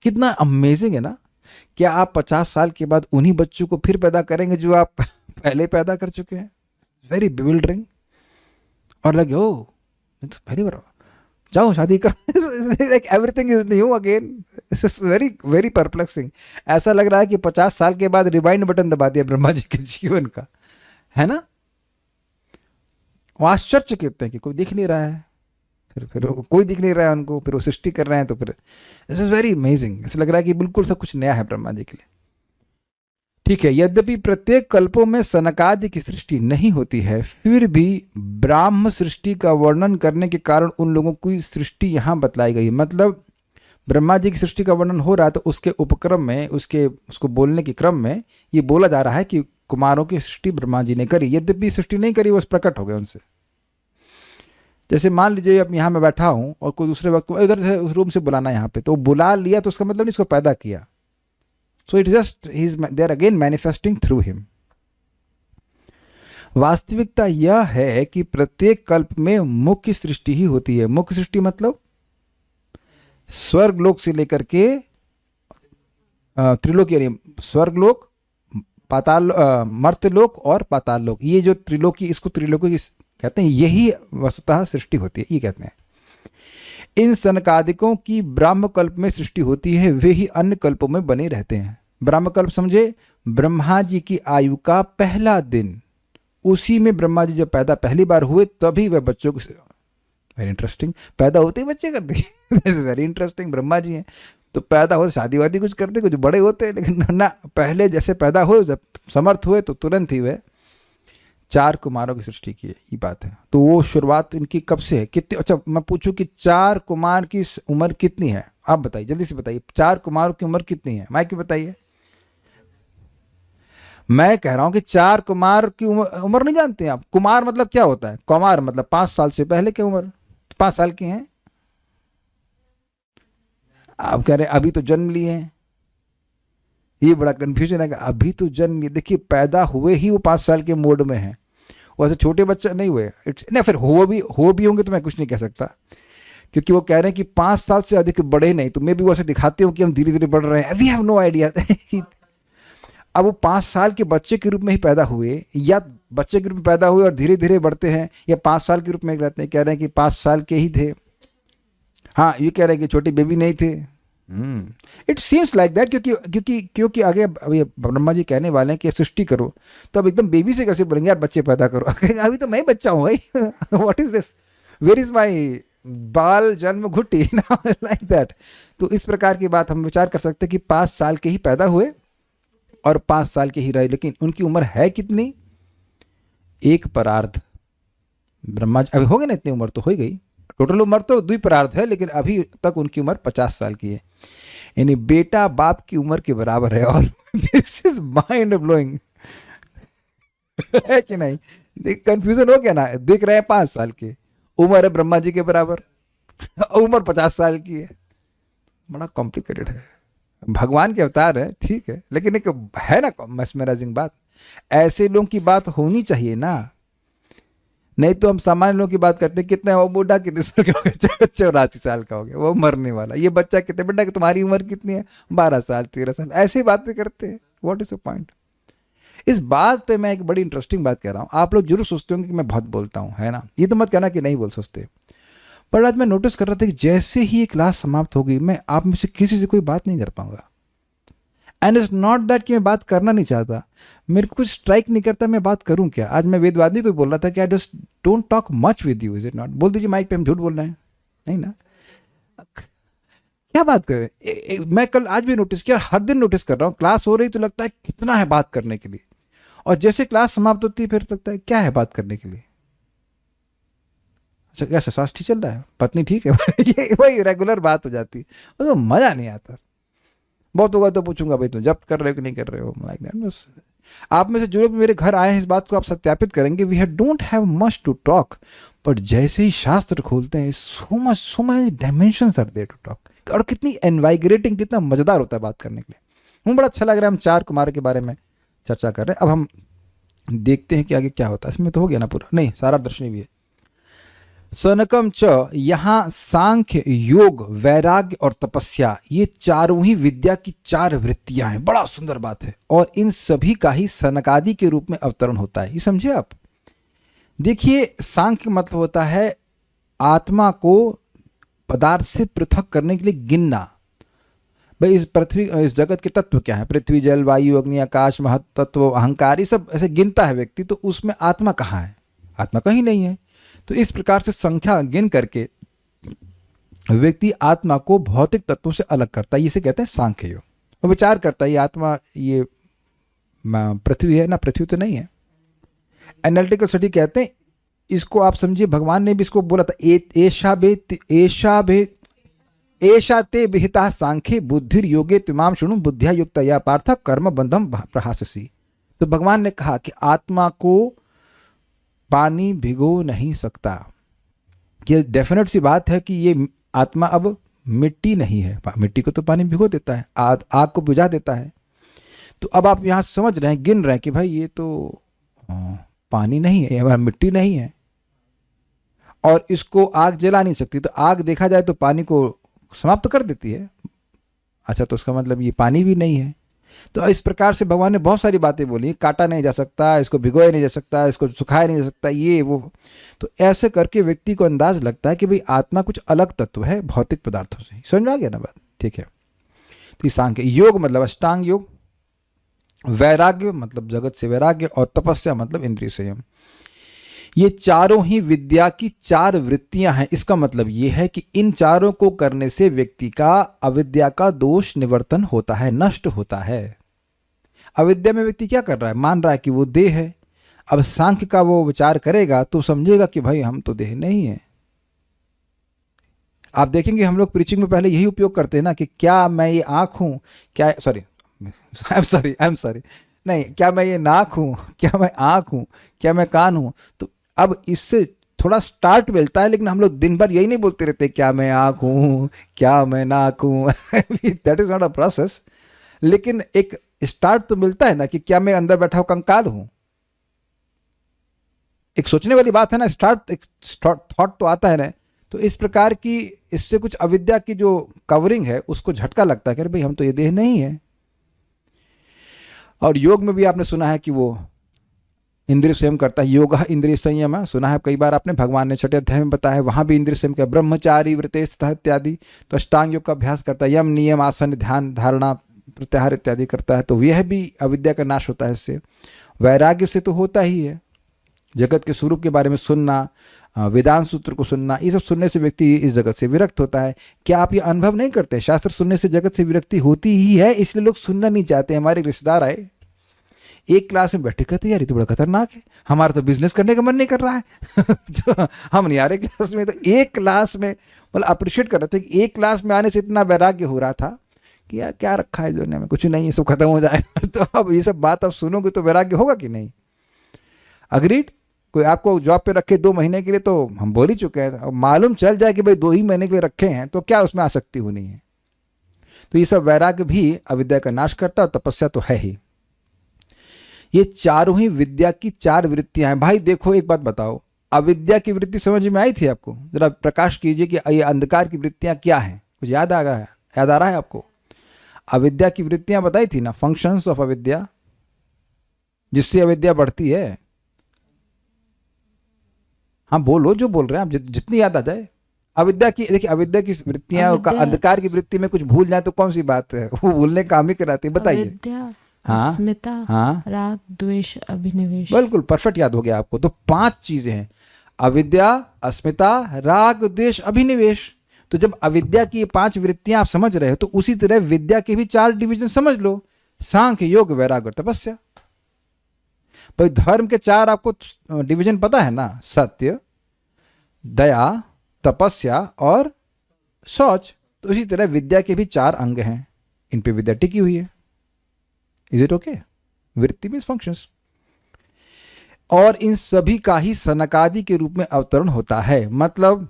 कितना अमेजिंग है ना। क्या आप 50 साल के बाद उन्हीं बच्चों को फिर पैदा करेंगे जो आप पहले पैदा कर चुके हैं? Very bewildering. और लगे हो पहली बार जाओ शादी कर, like everything is new again. This is very very perplexing. ऐसा लग रहा है कि 50 साल के बाद रिवाइंड बटन दबा दिया ब्रह्मा जी के जीवन का, है ना। वो आश्चर्य कहते हैं कि कोई दिख नहीं रहा है, फिर कोई दिख नहीं रहा है उनको, फिर वो सृष्टि कर रहे हैं, तो फिर दिस इज वेरी अमेजिंग। ऐसा लग रहा है कि बिल्कुल सब कुछ नया है ब्रह्मा जी के लिए। ठीक है, यद्यपि प्रत्येक कल्पों में सनकादि की सृष्टि नहीं होती है, फिर भी ब्राह्म सृष्टि का वर्णन करने के कारण उन लोगों की सृष्टि यहाँ बतलाई गई। मतलब ब्रह्मा जी की सृष्टि का वर्णन हो रहा है, तो उसके उपक्रम में, उसको बोलने के क्रम में ये बोला जा रहा है कि कुमारों की सृष्टि ब्रह्मा जी ने करी। यद्यपि सृष्टि नहीं करी, वो प्रकट हो गए उनसे। जैसे मान लीजिए अब यहाँ मैं बैठा हूँ और कोई दूसरे वक्त को इधर से उस रूम से बुलाना यहाँ पे, तो बुला लिया तो उसका मतलब नहीं इसको पैदा किया। So it just they are again manifesting through him. वास्तविकता यह है कि प्रत्येक कल्प में मुख्य सृष्टि ही होती है। मुख्य सृष्टि मतलब स्वर्गलोक से लेकर के त्रिलोक, यानी स्वर्गलोक, मर्त्यलोक और पाताल लोक, ये जो त्रिलोकी, इसको त्रिलोकी कहते हैं, यही वस्तुतः सृष्टि होती है, ये कहते हैं। इन सनकादिकों की ब्रह्मकल्प में सृष्टि होती है, वे ही अन्य कल्पों में बने रहते हैं। ब्रह्मकल्प समझे, ब्रह्मा जी की आयु का पहला दिन, उसी में ब्रह्मा जी जब पैदा पहली बार हुए तभी वह बच्चों को, वेरी इंटरेस्टिंग, पैदा होते ही बच्चे कर दिए, वेरी इंटरेस्टिंग। ब्रह्मा जी हैं तो पैदा हो शादी वादी कुछ करते, कुछ बड़े होते हैं, लेकिन ना, पहले जैसे पैदा हुए, जब समर्थ हुए तो तुरंत ही वे 4 कुमारों की सृष्टि की है, ये बात है। तो वो शुरुआत इनकी कब से है, कितने, अच्छा मैं पूछूं कि 4 कुमार की उम्र कितनी है, आप बताइए, जल्दी से बताइए, 4 कुमारों की उम्र कितनी है, माइक में बताइए। मैं कह रहा हूं कि 4 कुमार की उम्र नहीं जानते हैं आप? कुमार मतलब क्या होता है? कुमार मतलब 5 साल से पहले की उम्र, 5 साल की हैं। आप कह रहे हैं अभी तो जन्म लिए हैं, ये बड़ा कंफ्यूजन है कि अभी तो जन्म लिए, देखिए पैदा हुए ही वो 5 साल के मोड में है, वैसे छोटे बच्चे नहीं हुए, इट्स ना, फिर हो भी होंगे तो मैं कुछ नहीं कह सकता, क्योंकि वो कह रहे हैं कि 5 साल से अधिक बढ़े नहीं, तो मैं भी वैसे दिखाते हूँ कि हम धीरे धीरे बढ़ रहे हैं, वी हैव नो आइडिया। अब वो 5 साल के बच्चे के रूप में ही पैदा हुए, या बच्चे के रूप में पैदा हुए और धीरे धीरे बढ़ते हैं, या 5 साल के रूप में रहते हैं, कह रहे हैं कि 5 साल के ही थे, हाँ ये कह रहे हैं कि छोटे बेबी नहीं थे। इट सीम्स लाइक दैट, क्योंकि आगे अब ये ब्रह्मा जी कहने वाले हैं कि सृष्टि करो, तो अब एकदम बेबी से कैसे बोलेंगे यार बच्चे पैदा करो, अभी तो मैं ही बच्चा हूँ भाई, what is this, where is my बाल जन्म घुट्टी, लाइक दैट। तो इस प्रकार की बात हम विचार कर सकते हैं कि 5 साल के ही पैदा हुए और 5 साल के ही रहे, लेकिन उनकी उम्र है कितनी? 1 परार्ध। ब्रह्मा जी अभी हो गए ना, इतनी उम्र तो हो गई, टोटल उम्र तो 2 परार्ध है, लेकिन अभी तक उनकी उम्र 50 साल की है, यानी बेटा बाप की उम्र के बराबर है। और दिस इज माइंड ब्लोइंग, है कि नहीं? कंफ्यूजन हो गया ना, दिख रहे हैं 5 साल के, उम्र है ब्रह्मा जी के बराबर, उम्र 50 साल की है, बड़ा कॉम्प्लिकेटेड है। भगवान के अवतार है, ठीक है, लेकिन एक है ना मैस्मराइजिंग बात, ऐसे लोगों की बात होनी चाहिए ना, नहीं तो हम सामान्य लोगों की बात करते हैं, कितने वो बूढ़ा कितने साल का हो गया, 84 साल का हो गया, वो मरने वाला, ये बच्चा कितने, बेटा कि तुम्हारी उम्र कितनी है, 12 साल 13 साल, ऐसी बातें करते हैं, व्हाट इज द पॉइंट? इस बात पे मैं एक बड़ी इंटरेस्टिंग बात कह रहा हूँ, आप लोग जरूर सोचते होंगे कि मैं बहुत बोलता हूँ, है ना, ये तो मत कहना कि नहीं बोल सोचते, पर आज मैं नोटिस कर रहा था कि जैसे ही ये क्लास समाप्त होगी, मैं आप में से किसी से कोई बात नहीं कर पाऊंगा। एंड इट्स नॉट दैट कि मैं बात करना नहीं चाहता, मेरे को कुछ स्ट्राइक नहीं करता, मैं बात करूं क्या? आज मैं वेदवादी को बोल रहा था कि I just don't talk much with you, is it not? बोल दीजिए माइक पे हम झूठ बोल रहे हैं, नहीं ना, क्या बात करें? मैं कल आज भी नोटिस किया, हर दिन नोटिस कर रहा हूँ, क्लास हो रही तो लगता है कितना है बात करने के लिए, और जैसे क्लास समाप्त होती है फिर लगता है क्या है बात करने के लिए। अच्छा कैसा स्वास्थ्य ठीक चल रहा है, पत्नी ठीक है, ये वही रेगुलर बात हो जाती है, तो मजा नहीं आता। बहुत होगा तो पूछूंगा भाई तुम जब कर रहे हो कि नहीं कर रहे हो, लाइक दैट। बस आप में से जो भी मेरे घर आए हैं इस बात को आप सत्यापित करेंगे, we don't have much to talk, but जैसे ही शास्त्र खोलते हैं so much dimensions are there to talk, और कितनी एनवाइग्रेटिंग, कितना मजेदार होता है बात करने के लिए। हमें बड़ा अच्छा लग रहा है, हम 4 कुमार के बारे में चर्चा कर रहे हैं। अब हम देखते हैं कि आगे क्या होता है। इसमें तो हो गया ना पूरा, नहीं सारा दर्शनी भी है। सनकम च, यहाँ सांख्य, योग, वैराग्य और तपस्या, ये चारों ही विद्या की 4 वृत्तियां हैं। बड़ा सुंदर बात है, और इन सभी का ही सनकादि के रूप में अवतरण होता है, ये समझे आप। देखिए सांख्य मतलब होता है आत्मा को पदार्थ से पृथक करने के लिए गिनना। भाई इस पृथ्वी, इस जगत के तत्व क्या है, पृथ्वी, जल, वायु, अग्नि, आकाश, महत्त्व, अहंकार, ये सब ऐसे गिनता है व्यक्ति, तो उसमें आत्मा कहाँ है? आत्मा कहीं नहीं है। तो इस प्रकार से संख्या गिन करके व्यक्ति आत्मा को भौतिक तत्वों से अलग करता है, इसे कहते हैं सांख्य योग। वो विचार करता है ये आत्मा, ये पृथ्वी है ना, पृथ्वी तो नहीं है। एनालिटिकल स्टडी कहते हैं इसको, आप समझिए भगवान ने भी इसको बोला था, एषा ते विहिता सांख्ये बुद्धिर योगे तिमाम शुणु बुद्धिया युक्त या पार्थ कर्म बंधम प्रहाससी। तो भगवान ने कहा कि आत्मा को पानी भिगो नहीं सकता। ये डेफिनेट सी बात है कि ये आत्मा अब मिट्टी नहीं है, मिट्टी को तो पानी भिगो देता है, आग को बुझा देता है। तो अब आप यहाँ समझ रहे हैं, गिन रहे हैं कि भाई ये तो पानी नहीं है, ये मिट्टी नहीं है, और इसको आग जला नहीं सकती, तो आग देखा जाए तो पानी को समाप्त कर देती है। अच्छा तो उसका मतलब ये पानी भी नहीं है। तो इस प्रकार से भगवान ने बहुत सारी बातें बोली, काटा नहीं जा सकता, इसको भिगोया नहीं जा सकता, इसको सुखाया नहीं जा सकता, ये वो। तो ऐसे करके व्यक्ति को अंदाज लगता है कि भाई आत्मा कुछ अलग तत्व है भौतिक पदार्थों से। समझ में आ गया ना बात? ठीक है। तो ये सांख्य योग मतलब अष्टांग योग, वैराग्य मतलब जगत से वैराग्य, और तपस्या मतलब इंद्रिय संयम। ये चारों ही विद्या की 4 वृत्तियां हैं। इसका मतलब ये है कि इन चारों को करने से व्यक्ति का अविद्या का दोष निवर्तन होता है, नष्ट होता है। अविद्या में व्यक्ति क्या कर रहा है? मान रहा है कि वो देह है। अब सांख्य का वो विचार करेगा तो समझेगा कि भाई हम तो देह नहीं है। आप देखेंगे हम लोग प्रीचिंग में पहले यही उपयोग करते हैं ना कि क्या मैं ये आँख हूँ, क्या आई एम सॉरी नहीं, क्या मैं ये नाक हूँ, क्या मैं आँख हूँ, क्या मैं कान हूँ। तो अब इससे थोड़ा स्टार्ट मिलता है, लेकिन हम लोग दिन भर यही नहीं बोलते रहते क्या मैं आँख हूँ, क्या मैं नाक हूँ। That is not a process. लेकिन एक स्टार्ट तो मिलता है ना कि क्या मैं अंदर बैठा हुआ कंकाल हूँ। एक सोचने वाली बात है ना, एक थॉट तो आता है ना। तो इस प्रकार की इससे कुछ अविद्या की जो कवरिंग है उसको झटका लगता है कि अरे भाई हम तो ये देह नहीं है। और योग में भी आपने सुना है कि वो इंद्रिय संयम करता है, योगा इंद्रिय संयम है, सुना है कई बार आपने, भगवान ने 6 अध्याय में बताया है, वहां भी इंद्रिय संयम का ब्रह्मचारी व्रतेस्तः इत्यादि। तो अष्टांग योग का अभ्यास करता है, यम नियम आसन ध्यान धारणा प्रत्याहार इत्यादि करता है। तो यह भी अविद्या का नाश होता है इससे। वैराग्य से तो होता ही है, जगत के स्वरूप के बारे में सुनना, वेदांत सूत्र को सुनना, ये सब सुनने से व्यक्ति इस जगत से विरक्त होता है। क्या आप ये अनुभव नहीं करते? शास्त्र सुनने से जगत से विरक्ति होती ही है, इसलिए लोग सुनना नहीं चाहते। हमारे रिश्तेदार आए, एक क्लास में बैठे, कहते यार ये तो बड़ा खतरनाक है, हमारा तो बिजनेस करने का मन नहीं कर रहा है। तो हम नहीं आ रहे क्लास में। तो एक क्लास में मतलब अप्रिशिएट कर रहे थे कि एक क्लास में आने से इतना वैराग्य हो रहा था कि यार क्या रखा है दुनिया में, कुछ नहीं है, सब खत्म हो जाएगा। तो अब ये सब बात आप सुनोगे तो वैराग्य होगा कि नहीं? अग्रीड? कोई आपको जॉब पे रखे 2 महीने के लिए तो हम बोल ही चुके हैं, अब मालूम चल जाए कि भाई 2 ही महीने के लिए रखे हैं तो क्या उसमें आसक्ति होनी है? तो ये सब वैराग्य भी अविद्या का नाश करता है, तपस्या तो है ही। ये चारों ही विद्या की 4 वृत्तियां हैं। भाई देखो एक बात बताओ, अविद्या की वृत्ति समझ में आई थी आपको? जरा प्रकाश कीजिए कि ये अंधकार की वृत्तियां क्या हैं। कुछ याद आ रहा है आपको? अविद्या की वृत्तियां बताई थी ना, फंक्शंस ऑफ अविद्या, जिससे अविद्या बढ़ती है। हाँ बोलो, जो बोल रहे हैं आप, जितनी याद आ जाए। अविद्या की, देखिए अविद्या की वृत्तियां का अंधकार की वृत्ति में कुछ भूल जाए तो कौन सी बात है, वो भूलने काम ही कराती है। बताइए। हाँ, अस्मिता, हाँ, राग, द्वेष, अभिनिवेश। बिल्कुल परफेक्ट याद हो गया आपको। तो 5 चीजें हैं, अविद्या, अस्मिता, राग, द्वेष, अभिनिवेश। तो जब अविद्या की 5 वृत्तियां आप समझ रहे हो तो उसी तरह विद्या के भी 4 डिवीजन समझ लो, सांख्य, योग, वैराग्य और तपस्या। भाई धर्म के 4 आपको डिवीजन पता है ना, सत्य, दया, तपस्या और शौच। तो इसी तरह विद्या के भी 4 अंग हैं, इन पे विद्या टिकी हुई है। Is it okay? वृत्ति मीन्स फंक्शंस। और इन सभी का ही सनकादि के रूप में अवतरण होता है। मतलब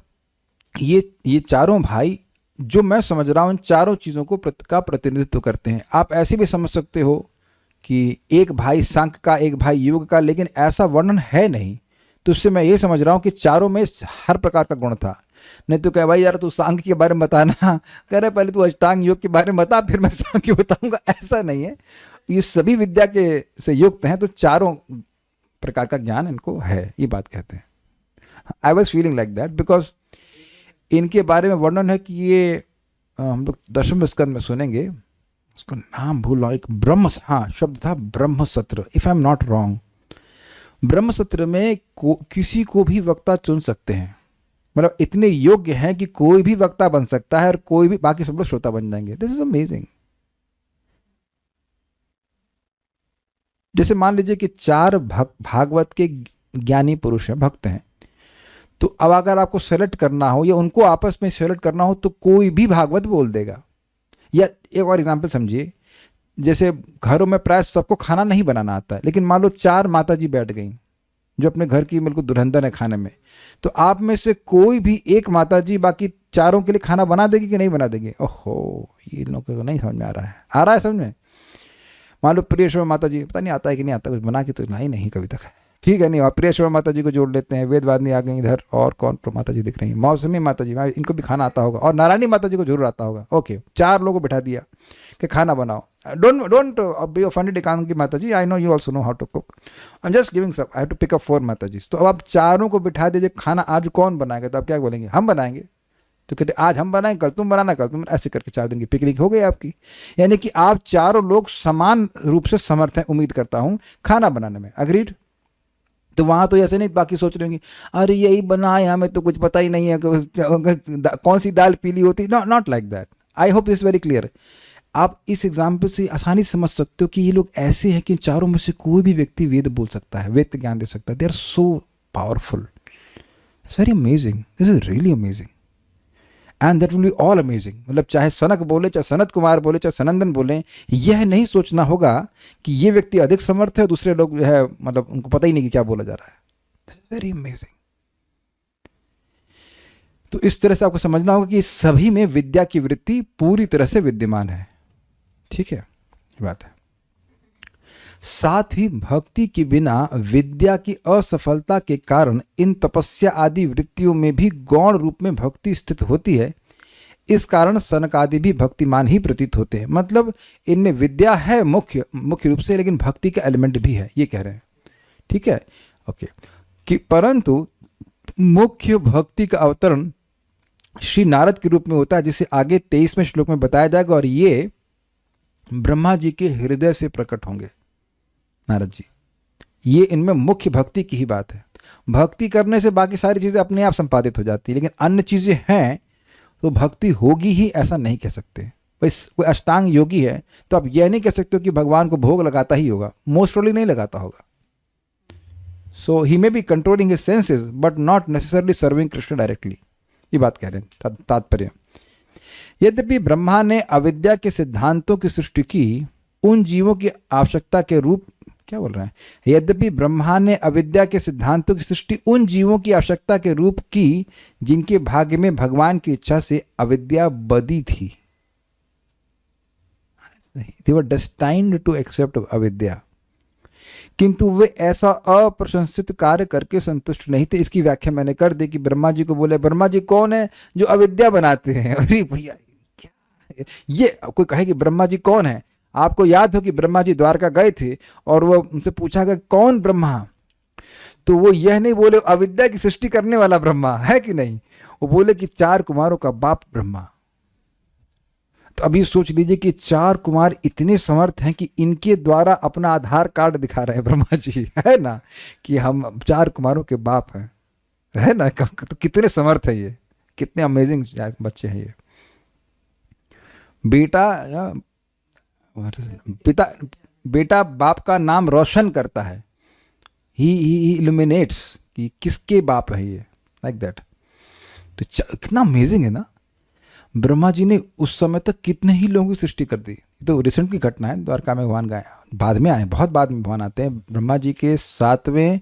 ये चारों भाई जो मैं समझ रहा हूं, इन चारों चीजों को का प्रतिनिधित्व करते हैं। आप ऐसे भी समझ सकते हो कि एक भाई सांख्य का, एक भाई योग का, लेकिन ऐसा वर्णन है नहीं। तो उससे मैं ये समझ रहा हूँ कि चारों में हर प्रकार का गुण था। नहीं तो कह भाई यार तू सांख्य के बारे में बताना, कह रहे पहले तू अष्टांग योग के बारे में बता, फिर मैं सांख्य बताऊंगा। ऐसा नहीं है, ये सभी विद्या के से युक्त हैं, तो चारों प्रकार का ज्ञान इनको है, ये बात कहते हैं। I was feeling like that because इनके बारे में वर्णन है कि ये हम लोग 10वें स्कंद में सुनेंगे, उसका नाम भूल रहा हूँ, एक ब्रह्म, हाँ शब्द था ब्रह्मसत्र, if I am not wrong. ब्रह्मसत्र में किसी को भी वक्ता चुन सकते हैं, मतलब इतने योग्य हैं कि कोई भी वक्ता बन सकता है और कोई भी, बाकी सब लोग श्रोता बन जाएंगे। This is amazing. जैसे मान लीजिए कि 4 भागवत के ज्ञानी पुरुष हैं, भक्त हैं, तो अब अगर आपको सेलेक्ट करना हो या उनको आपस में सेलेक्ट करना हो तो कोई भी भागवत बोल देगा। या एक और एग्जांपल समझिए, जैसे घरों में प्राय सबको खाना नहीं बनाना आता है, लेकिन मान लो 4 माताजी बैठ गई जो अपने घर की बिल्कुल धुरंधर है खाने में, तो आप में से कोई भी एक माताजी बाकी चारों के लिए खाना बना देगी कि नहीं बना देगी? ओहो, ये लोगों को नहीं समझ में आ रहा है समझ में? मान लो प्रिय माता जी, पता नहीं आता है कि नहीं आता, कुछ बना के तो लाई नहीं कभी तक, ठीक है, नहीं आप प्रियेश्वर माता जी को जोड़ लेते हैं, वेदवादिनी आ गई इधर, और कौन माता जी दिख रही हैं, मौसमी माता जी, इनको भी खाना आता होगा, और नारायणी माता जी को जरूर आता होगा। ओके, 4 लोगों को बिठा दिया कि खाना बनाओ। डोंट बी ऑफेंडेड एकांकी माता ji, I know you also know how to cook, I am just giving सब, I have to pick up 4 माता जी। तो अब आप चारों को बिठा दीजिए, खाना आज कौन बनाएगा, तो आप क्या बोलेंगे, हम बनाएंगे। तो कहते आज हम बनाएं, कल तुम बनाना, कल तुम, ऐसे करके 4 दिन की पिकनिक हो गई आपकी। यानी कि आप चारों लोग समान रूप से समर्थ हैं, उम्मीद करता हूं, खाना बनाने में। अग्रीड? तो वहां तो ऐसे नहीं, बाकी सोच रहे होंगे अरे यही बनाए, हमें तो कुछ पता ही नहीं है कौन सी दाल पीली होती, not like that. I hope this very clear. आप इस एग्जाम्पल से आसानी से समझ सकते हो कि ये लोग ऐसे हैं कि चारों में से कोई भी व्यक्ति वेद बोल सकता है, वेद ज्ञान दे सकता है। They are so powerful, it's very amazing, this is really amazing, and that will be all amazing. मतलब चाहे सनक बोले, चाहे सनत कुमार बोले, चाहे सनंदन बोले, यह नहीं सोचना होगा कि ये व्यक्ति अधिक समर्थ है, दूसरे लोग जो है मतलब उनको पता ही नहीं कि क्या बोला जा रहा है। This is very amazing. तो इस तरह से आपको समझना होगा कि सभी में विद्या की वृत्ति पूरी तरह से विद्यमान है। ठीक है, ये बात है। साथ ही भक्ति के बिना विद्या की असफलता के कारण इन तपस्या आदि वृत्तियों में भी गौण रूप में भक्ति स्थित होती है। इस कारण सनक आदि भी भक्तिमान ही प्रतीत होते हैं। मतलब इनमें विद्या है मुख्य रूप से, लेकिन भक्ति का एलिमेंट भी है, ये कह रहे हैं। ठीक है, ओके। कि परंतु मुख्य भक्ति का अवतरण श्री नारद के रूप में होता है, जिसे आगे 23वें श्लोक में बताया जाएगा, और ये ब्रह्मा जी के हृदय से प्रकट होंगे नारद जी। ये इनमें मुख्य भक्ति की ही बात है। भक्ति करने से बाकी सारी चीज़ें अपने आप संपादित हो जाती है, लेकिन अन्य चीज़ें हैं तो भक्ति होगी ही, ऐसा नहीं कह सकते। भाई कोई अष्टांग योगी है तो आप यह नहीं कह सकते हो कि भगवान को भोग लगाता ही होगा, मोस्ट प्रोबेबली नहीं लगाता होगा। So he may be controlling his senses but not necessarily serving Krishna directly, ये बात कह रहे हैं तात्पर्य। यद्यपि ब्रह्मा ने अविद्या के सिद्धांतों की सृष्टि की उन जीवों की आवश्यकता के रूप, क्या बोल रहे हैं, यद्यपि ब्रह्मा ने अविद्या के सिद्धांतों की सृष्टि उन जीवों की आवश्यकता के रूप की जिनके भाग्य में भगवान की इच्छा से अविद्या बदी थी। They were destined to accept अविद्या, किंतु वे ऐसा अप्रशंसित कार्य करके संतुष्ट नहीं थे। इसकी व्याख्या मैंने कर दी कि ब्रह्मा जी को बोले, ब्रह्मा जी कौन है जो अविद्या बनाते हैं। अरे भैया क्या ये, कोई कहे कि ब्रह्मा जी कौन है। आपको याद हो कि ब्रह्मा जी द्वारका गए थे और वो उनसे पूछा गया कौन ब्रह्मा, तो वो यह नहीं बोले अविद्या की सृष्टि करने वाला ब्रह्मा है कि नहीं, वो बोले कि 4 कुमारों का बाप ब्रह्मा। तो अभी सोच लीजिए कि 4 कुमार इतने समर्थ हैं कि इनके द्वारा अपना आधार कार्ड दिखा रहे हैं ब्रह्मा जी, है ना, कि हम 4 कुमारों के बाप हैं, है ना। तो कितने समर्थ है ये, कितने अमेजिंग बच्चे हैं ये। बेटा बाप का नाम रोशन करता है, ही इल्यूमिनेट्स कि किसके बाप है ये, लाइक दैट। तो कितना अमेजिंग है ना। ब्रह्मा जी ने उस समय तक कितने ही लोगों की सृष्टि कर दी। तो रिसेंट की घटना है, द्वारका में भगवान गए, बाद में आए, बहुत बाद में भगवान आते हैं। ब्रह्मा जी के 7वें,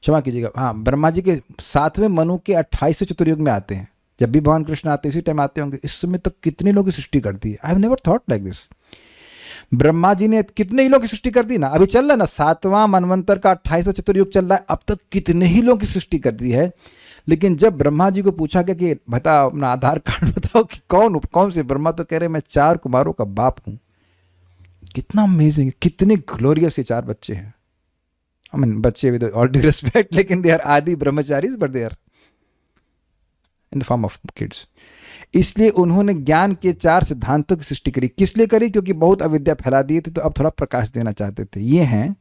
क्षमा कीजिएगा, हाँ, ब्रह्मा जी के 7वें मनु के 28वें चतुर्युग में आते हैं। जब भी भगवान कृष्ण आते हैं इसी टाइम आते होंगे। इस समय तक कितने लोगों की सृष्टि कर दी है। I have never thought like this. Brahma ji ने कितने ही लोगों की सृष्टि कर दी ना। अभी चल रहा है ना 7वां मनवंतर का 28वां चतुर्युग चल रहा है, अब तक कितने ही लोगों की सृष्टि कर दी है। लेकिन जब ब्रह्मा जी को पूछा गया कि बताओ अपना आधार कार्ड बताओ कि कौन से ब्रह्मा, तो कह रहे मैं 4 कुमारों का बाप हूं। कितना अमेजिंग, कितने ग्लोरियस ये 4 बच्चे हैं। आई मीन बच्चे विद ऑल ड्यू रिस्पेक्ट, लेकिन दे आर आदि ब्रह्मचारीज, but they are in the form of kids. इसलिए उन्होंने ज्ञान के 4 सिद्धांतों की सृष्टि करी। किस लिए करी? क्योंकि बहुत अविद्या फैला दिए थे, तो अब थोड़ा प्रकाश देना चाहते थे। ये हैं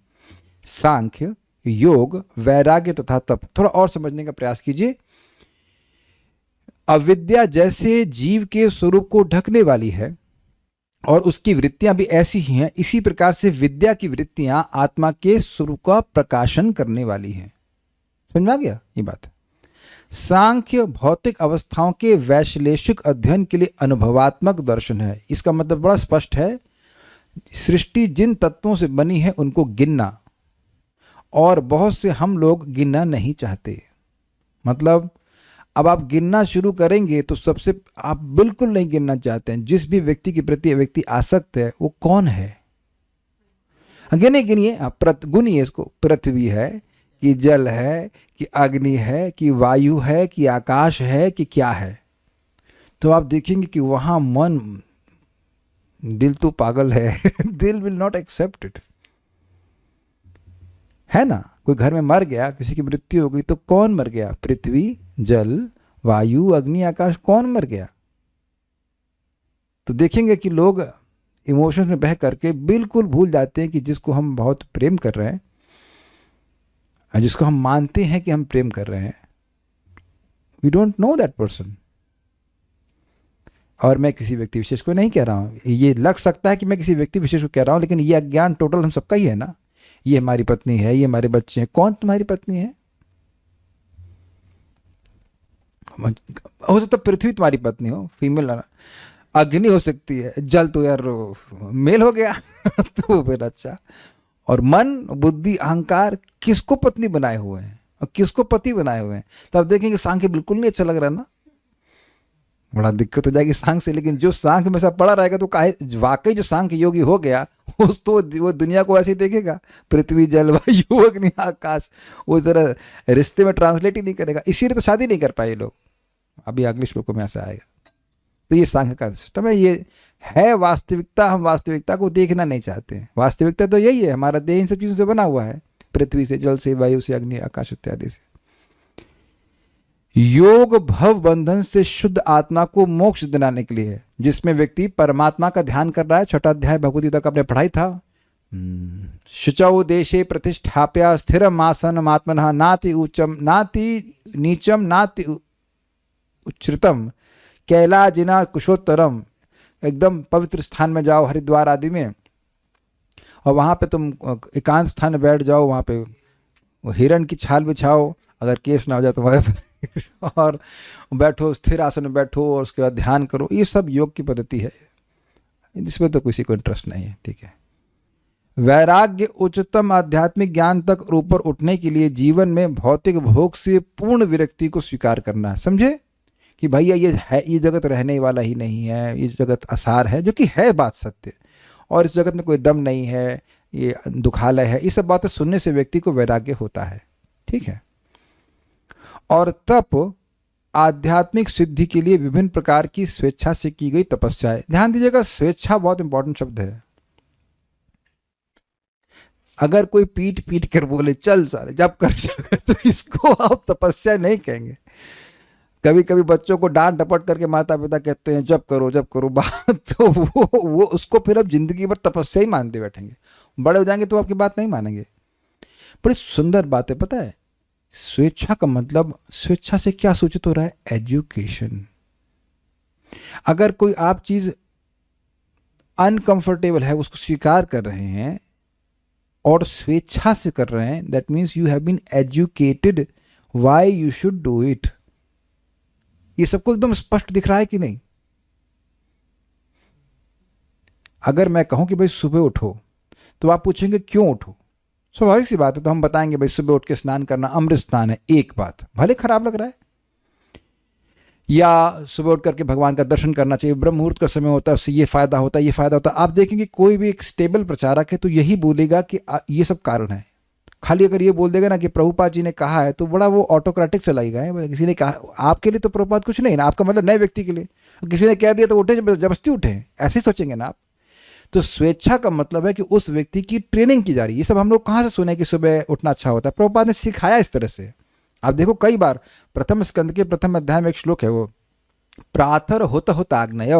सांख्य, योग, वैराग्य तथा तप। थोड़ा और समझने का प्रयास कीजिए। अविद्या जैसे जीव के स्वरूप को ढकने वाली है और उसकी वृत्तियां भी ऐसी ही हैं, इसी प्रकार से विद्या की वृत्तियां आत्मा के स्वरूप का प्रकाशन करने वाली हैं। समझ में आ गया ये बात? सांख्य भौतिक अवस्थाओं के वैश्लेषिक अध्ययन के लिए अनुभवात्मक दर्शन है। इसका मतलब बड़ा स्पष्ट है, सृष्टि जिन तत्वों से बनी है उनको गिनना, और बहुत से हम लोग गिनना नहीं चाहते। मतलब अब आप गिनना शुरू करेंगे तो सबसे आप बिल्कुल नहीं गिनना चाहते हैं। जिस भी व्यक्ति के प्रति व्यक्ति आसक्त है वो कौन है? गिनिए, आप गुनिए इसको। पृथ्वी है कि जल है, कि अग्नि है, कि वायु है, कि आकाश है, कि क्या है, तो आप देखेंगे कि वहाँ मन, दिल तो पागल है दिल विल नॉट एक्सेप्ट इट, है ना। कोई घर में मर गया, किसी की मृत्यु हो गई, तो कौन मर गया? पृथ्वी, जल, वायु, अग्नि, आकाश, कौन मर गया? तो देखेंगे कि लोग इमोशंस में बह करके बिल्कुल भूल जाते हैं कि जिसको हम बहुत प्रेम कर रहे हैं, जिसको हम मानते हैं कि हम प्रेम कर रहे हैं, we don't know that person. और मैं किसी व्यक्ति विशेष को नहीं कह रहा हूँ, ये लग सकता है कि मैं किसी व्यक्ति विशेष को कह रहा हूँ, लेकिन ये अज्ञान टोटल हम सबका ही है ना। ये हमारी पत्नी है, ये हमारे बच्चे हैं। कौन तुम्हारी पत्नी है? हो सकता पृथ्वी तुम्हारी पत्नी हो, फीमेल, अग्नि हो सकती है, जल तो यार मेल हो गया तो फिर अच्छा। और मन, बुद्धि, अहंकार किसको पत्नी बनाए हुए हैं और किसको पति बनाए हुए हैं? तो आप देखेंगे सांख्य बिल्कुल नहीं अच्छा लग रहा ना, बड़ा दिक्कत हो जाएगी सांख्य से। लेकिन जो सांख्य में सब पड़ा रहेगा तो काहे, वाकई जो सांख्य योगी हो गया उस तो वो दुनिया को ऐसे ही देखेगा, पृथ्वी, जल, वायु, अग्नि, आकाश, वो जरा रिश्ते में ट्रांसलेट ही नहीं करेगा। इसीलिए तो शादी नहीं कर पाए लोग। अभी अगले श्लोकों में ऐसा आएगा। तो ये सांख्य का सिस्टम है, ये है वास्तविकता। हम वास्तविकता को देखना नहीं चाहते हैं। वास्तविकता तो यही है, हमारा देह इन सब चीज़ों से बना हुआ है, पृथ्वी से, जल से, वायु से, अग्नि, आकाश इत्यादि से। योग भव बंधन से शुद्ध आत्मा को मोक्ष दिलाने के लिए है, जिसमें व्यक्ति परमात्मा का ध्यान कर रहा है। 6वां अध्याय भगवद गीता का आपने पढ़ाई था। शुचौ देशे प्रतिष्ठाप्य स्थिरम आसनम आत्मनः नाति ऊचम नाति नीचम नाति उच्चतम कैलाजिना कुशोत्तरम। एकदम पवित्र स्थान में जाओ, हरिद्वार आदि में, और वहाँ पे तुम एकांत स्थान में बैठ जाओ, वहाँ पे हिरण की छाल बिछाओ, अगर केस ना हो जाए तुम्हारे और बैठो, स्थिर आसन में बैठो और उसके बाद ध्यान करो। ये सब योग की पद्धति है, जिसमें तो किसी को इंटरेस्ट नहीं है, ठीक है। वैराग्य उच्चतम आध्यात्मिक ज्ञान तक ऊपर उठने के लिए जीवन में भौतिक भोग से पूर्ण विरक्ति को स्वीकार करना है। समझे कि भैया ये है, ये जगत रहने वाला ही नहीं है, ये जगत आसार है, जो कि है बात सत्य, और इस जगत में कोई दम नहीं है, ये दुखालय है। ये सब बातें सुनने से व्यक्ति को वैराग्य होता है, ठीक है। और तप आध्यात्मिक सिद्धि के लिए विभिन्न प्रकार की स्वेच्छा से की गई तपस्या है। ध्यान दीजिएगा, स्वेच्छा बहुत इंपॉर्टेंट शब्द है। अगर कोई पीट पीट कर बोले चल सारे जब कर सके, तो इसको आप तपस्या नहीं कहेंगे। कभी कभी बच्चों को डांट डपट करके माता पिता कहते हैं जब करो बात, तो वो उसको फिर अब जिंदगी भर तपस्या ही मानते बैठेंगे। बड़े हो जाएंगे तो आपकी बात नहीं मानेंगे। बड़ी सुंदर बात है, पता है। स्वेच्छा का मतलब, स्वेच्छा से क्या सूचित हो रहा है? एजुकेशन। अगर कोई आप चीज अनकंफर्टेबल है, उसको स्वीकार कर रहे हैं और स्वेच्छा से कर रहे हैं, that means you have been educated why you should do it. ये सबको एकदम स्पष्ट दिख रहा है कि नहीं? अगर मैं कहूं कि भाई सुबह उठो, तो आप पूछेंगे क्यों उठो? स्वाभाविक सी बात है, तो हम बताएंगे भाई सुबह उठ के स्नान करना अमृत स्नान है। एक बात भले खराब लग रहा है, या सुबह उठ करके भगवान का दर्शन करना चाहिए, ब्रह्म मुहूर्त का समय होता है, उससे ये फायदा होता है, ये फायदा होता है। आप देखेंगे कोई भी एक स्टेबल प्रचारक है तो यही बोलेगा कि ये सब कारण है। खाली अगर ये बोल देगा ना कि प्रभुपाद जी ने कहा है, तो बड़ा वो ऑटोक्रेटिक चलाएगा। किसी ने कहा, आपके लिए तो प्रभुपाद कुछ नहीं ना, आपका मतलब नए व्यक्ति के लिए। किसी ने कह दिया तो उठे, जबरदस्ती उठे, ऐसे ही सोचेंगे ना आप। तो स्वेच्छा का मतलब है कि उस व्यक्ति की ट्रेनिंग की जा रही है। ये सब हम लोग कहाँ से सुने कि सुबह उठना अच्छा होता है? प्रभुपाद ने सिखाया इस तरह से। आप देखो कई बार प्रथम स्कंद के प्रथम अध्याय में एक श्लोक है, वो प्रातः होता आग्नेय।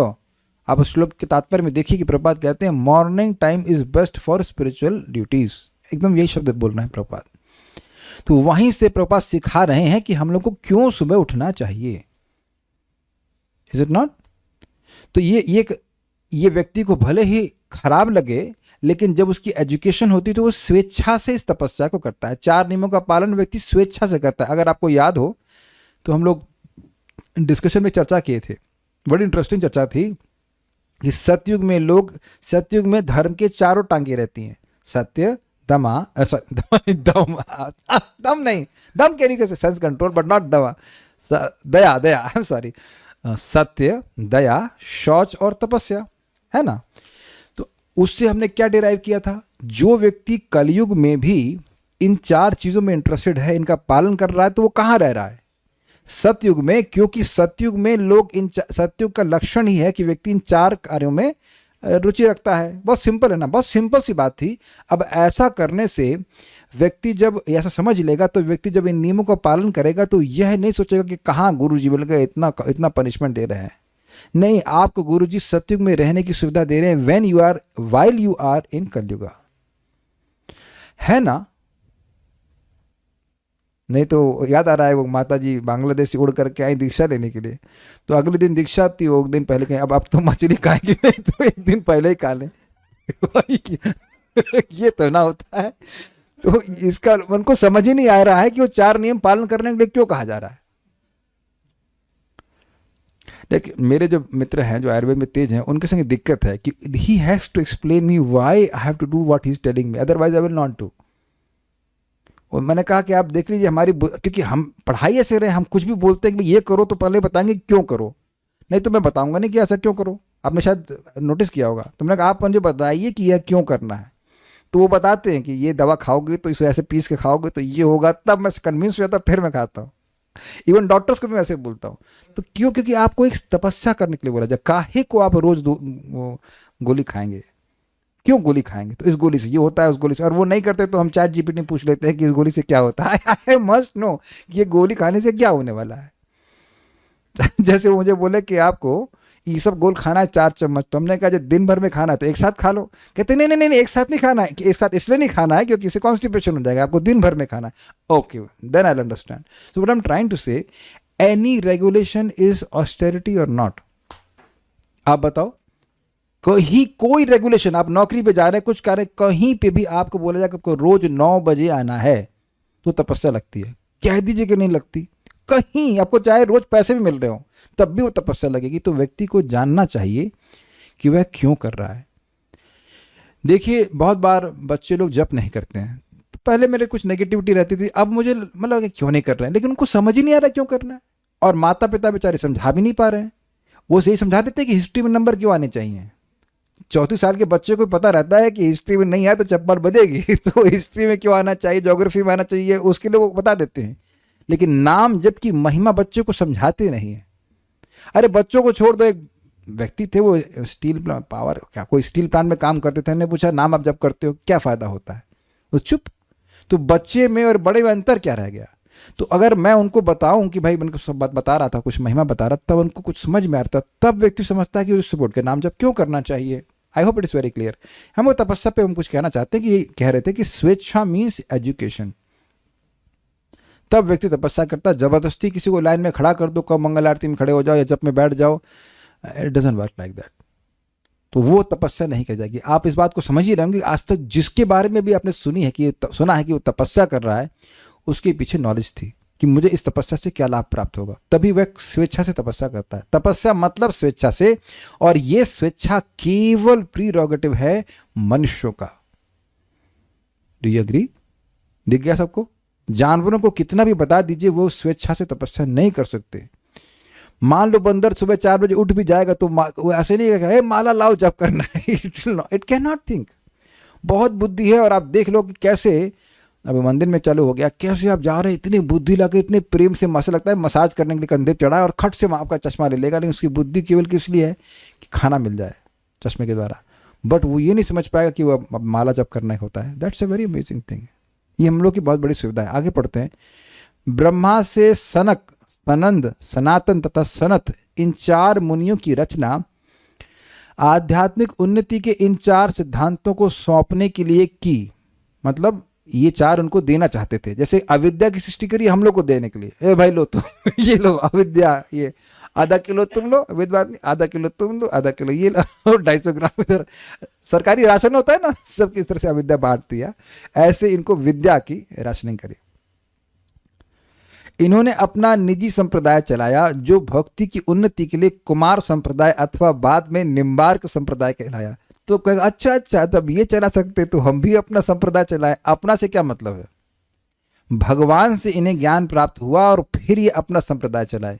आप उस श्लोक के तात्पर्य में देखिए कि प्रभुपाद कहते हैं morning time is best for spiritual duties. एकदम यही शब्द बोल रहे हैं प्रभुपाद। तो वहीं से प्रभुपाद सिखा रहे हैं कि हम लोग को क्यों सुबह उठना चाहिए। Is it not? तो ये व्यक्ति को भले ही खराब लगे, लेकिन जब उसकी एजुकेशन होती है तो वो स्वेच्छा से इस तपस्या को करता है। 4 नियमों का पालन व्यक्ति स्वेच्छा से करता है। अगर आपको याद हो तो हम लोग डिस्कशन में चर्चा किए थे, बड़ी इंटरेस्टिंग चर्चा थी कि सतयुग में धर्म के 4 टांगे रहती हैं। सत्य, दम कैन यू से सेंस कंट्रोल बट नॉट दमा, दया आई एम सॉरी, सत्य, दया, शौच और तपस्या, है ना। तो उससे हमने क्या डिराइव किया था? जो व्यक्ति कलयुग में भी इन 4 चीज़ों में इंटरेस्टेड है, इनका पालन कर रहा है, तो वो कहाँ रह रहा है? सतयुग में। क्योंकि सतयुग में लोग सतयुग का लक्षण ही है कि व्यक्ति इन 4 कार्यों में रुचि रखता है। बहुत सिंपल है ना, बहुत सिंपल सी बात थी। अब ऐसा करने से व्यक्ति जब ऐसा समझ लेगा, तो व्यक्ति जब इन नियमों का पालन करेगा तो यह नहीं सोचेगा कि कहाँ गुरु जी मिल गए, इतना पनिशमेंट दे रहे हैं। नहीं, आपको गुरु जी सतयुग में रहने की सुविधा दे रहे हैं, while you are in Kaliyuga, है ना। नहीं तो याद आ रहा है वो माता जी बांग्लादेश से उड़ करके आई दीक्षा लेने के लिए, तो अगले दिन दीक्षा थी, वो एक दिन पहले कहीं अब तो मछली खाएंगे नहीं तो एक दिन पहले ही खा लें। ये तो ना होता है। तो इसका उनको समझ ही नहीं आ रहा है कि वो 4 नियम पालन करने के लिए क्यों कहा जा रहा है। देखिए, मेरे जो मित्र हैं जो आयुर्वेद में तेज हैं, उनके संग दिक्कत है कि he has to explain me why I have to do what he is telling me, otherwise I will not do. और मैंने कहा कि आप देख लीजिए क्योंकि हम पढ़ाई ऐसे रहे, हम कुछ भी बोलते हैं कि ये करो तो पहले बताएंगे क्यों करो, नहीं तो मैं बताऊंगा नहीं कि ऐसा क्यों करो। आपने शायद नोटिस किया होगा। तो मैंने कहा आप मुझे बताइए कि यह क्यों करना है, तो वो बताते हैं कि ये दवा खाओगे तो इसे ऐसे पीस के खाओगे तो ये होगा, तब मैं कन्विंस हो जाता, फिर मैं खाता हूँ। इवन डॉक्टर्स को मैं ऐसे बोलता हूँ। तो क्यों? क्योंकि आपको एक तपस्या करने के लिए बोला जाए। काहे को आप रोज गोली खाएंगे? क्यों गोली खाएंगे? तो इस गोली से ये होता है, उस गोली से, और वो नहीं करते तो हम चैट जीपीटी पूछ लेते हैं कि इस गोली से क्या होता है। आई मस्ट नो कि ये गोली खाने से क्या होने वाला है। जैसे वो मुझे बोले कि आपको ये सब गोल खाना है 4 चम्मच, तो हमने कहा जब दिन भर में खाना है तो एक साथ खा लो। कहते नहीं नहीं नहीं, एक साथ नहीं खाना है। कि एक साथ इसलिए नहीं खाना है क्योंकि इससे कॉन्स्टिपेशन हो जाएगा, आपको दिन भर में खाना है। Okay, then I will understand. So what I am trying to say, any regulation is austerity और नॉट? आप बताओ, कहीं कोई रेगुलेशन, आप नौकरी पे जा रहे हैं, कुछ कर रहे हैं, कहीं पे भी आपको बोला जाए कि आपको रोज 9 बजे आना है, तो तपस्या लगती है? कह दीजिए कि नहीं लगती। कहीं आपको चाहे रोज पैसे भी मिल रहे हो तब भी वो तपस्या लगेगी। तो व्यक्ति को जानना चाहिए कि वह क्यों कर रहा है। देखिए, बहुत बार बच्चे लोग जप नहीं करते हैं, तो पहले मेरे कुछ नेगेटिविटी रहती थी, अब मुझे मतलब क्यों नहीं कर रहे हैं, लेकिन उनको समझ ही नहीं आ रहा क्यों करना है। और माता पिता बेचारे समझा भी नहीं पा रहे हैं। वो सही समझा देते हैं कि हिस्ट्री में नंबर क्यों आने चाहिए। 34 साल के बच्चे को पता रहता है कि हिस्ट्री में नहीं आया तो चप्पल बजेगी, तो हिस्ट्री में क्यों आना चाहिए, ज्योग्राफी में आना चाहिए, उसके लिए वो बता देते हैं। लेकिन नाम जप की महिमा बच्चों को समझाते नहीं है। अरे बच्चों को छोड़ दो, एक व्यक्ति थे, वो स्टील पावर क्या कोई स्टील प्लांट में काम करते थे, उन्होंने पूछा नाम आप जब करते हो क्या फायदा होता है, वो चुप। तो बच्चे में और बड़े में अंतर क्या रह गया? तो अगर मैं उनको बताऊं कि भाई उनको सब बात बता रहा था, कुछ महिमा बता रहा, तब उनको कुछ समझ में आता, तब व्यक्ति समझता है कि उस सपोर्ट के नाम जब क्यों करना चाहिए। I hope it is very clear. हम वो तपस्या पे हम कुछ कहना चाहते हैं कि कह रहे थे कि स्वेच्छा मीन्स एजुकेशन। तब व्यक्ति तपस्या करता है। जबरदस्ती किसी को लाइन में खड़ा कर दो, कब मंगल आरती में खड़े हो जाओ या जप में बैठ जाओ, it doesn't work like that. तो वो तपस्या नहीं की जाएगी। आप इस बात को समझ ही रहे होंगे, आज तक जिसके बारे में भी आपने सुना है कि वो तपस्या कर रहा है, उसके पीछे नॉलेज थी कि मुझे इस तपस्या से क्या लाभ प्राप्त होगा, तभी वह स्वेच्छा से तपस्या करता है। तपस्या मतलब स्वेच्छा से, और ये स्वेच्छा केवल प्रीरोगेटिव है मनुष्यों का। Do you agree? दिख गया सबको? जानवरों को कितना भी बता दीजिए, वो स्वेच्छा से तपस्या नहीं कर सकते। मान लो बंदर सुबह 4 बजे उठ भी जाएगा तो वो ऐसे नहीं कहेगा माला लाओ जब करना है। It can not think. बहुत बुद्धि है। और आप देख लो कि कैसे अब मंदिर में चालू हो गया, कैसे आप जा रहे हैं, इतनी बुद्धि लगे, इतने प्रेम से मसा लगता है मसाज करने के लिए कंधे चढ़ा है और खट से आपका चश्मा ले लेगा, लेकिन उसकी बुद्धि केवल किस लिए है कि खाना मिल जाए चश्मे के द्वारा। बट वो ये नहीं समझ पाएगा कि वो माला जब करना होता है। That's a very amazing thing. ये हम लोग की बहुत बड़ी सुविधा है। आगे पढ़ते हैं। ब्रह्मा से सनक, सनंद, सनातन तथा सनत, इन 4 मुनियों की रचना आध्यात्मिक उन्नति के इन 4 सिद्धांतों को सौंपने के लिए की। मतलब ये 4 उनको देना चाहते थे। जैसे अविद्या की सृष्टि करी हम लोग को देने के लिए, ए भाई लो तो ये लो अविद्या, ये आधा किलो तुम लो, विद्वान नहीं, आधा किलो तुम लो, आधा किलो ये लो, 250 ग्राम इधर। सरकारी राशन होता है ना, सब किस तरह से अविद्या बांटती है, ऐसे इनको विद्या की राशनिंग करी। इन्होंने अपना निजी संप्रदाय चलाया जो भक्ति की उन्नति के लिए कुमार संप्रदाय अथवा बाद में निम्बार्क संप्रदाय कहलाया। तो कहेगा अच्छा अच्छा, तब ये चला सकते तो हम भी अपना संप्रदाय चलाएं। अपना से क्या मतलब है? भगवान से इन्हें ज्ञान प्राप्त हुआ और फिर ये अपना संप्रदाय चलाए।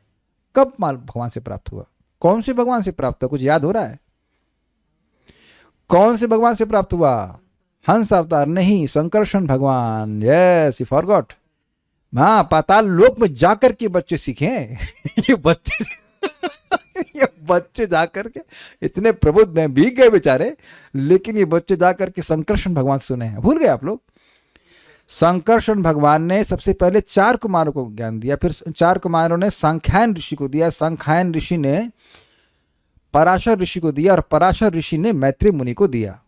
कब माल भगवान से प्राप्त हुआ? कौन से भगवान से प्राप्त हुआ? कुछ याद हो रहा है? कौन से भगवान से प्राप्त हुआ? हंस अवतार नहीं, संकर्षण भगवान। Yes, you forgot. हाँ, पाताल लोक में जाकर के बच्चे सीखे ये बच्चे ये बच्चे जाकर के इतने प्रबुद्ध हैं, भीग गए बेचारे, लेकिन ये बच्चे जाकर के संकर्षण भगवान सुने हैं। भूल गए आप लोग? संकर्षण भगवान ने सबसे पहले 4 कुमारों को ज्ञान दिया, फिर 4 कुमारों ने सांख्यायन ऋषि को दिया, सांख्यायन ऋषि ने पराशर ऋषि को दिया, और पराशर ऋषि ने मैत्री मुनि को दिया।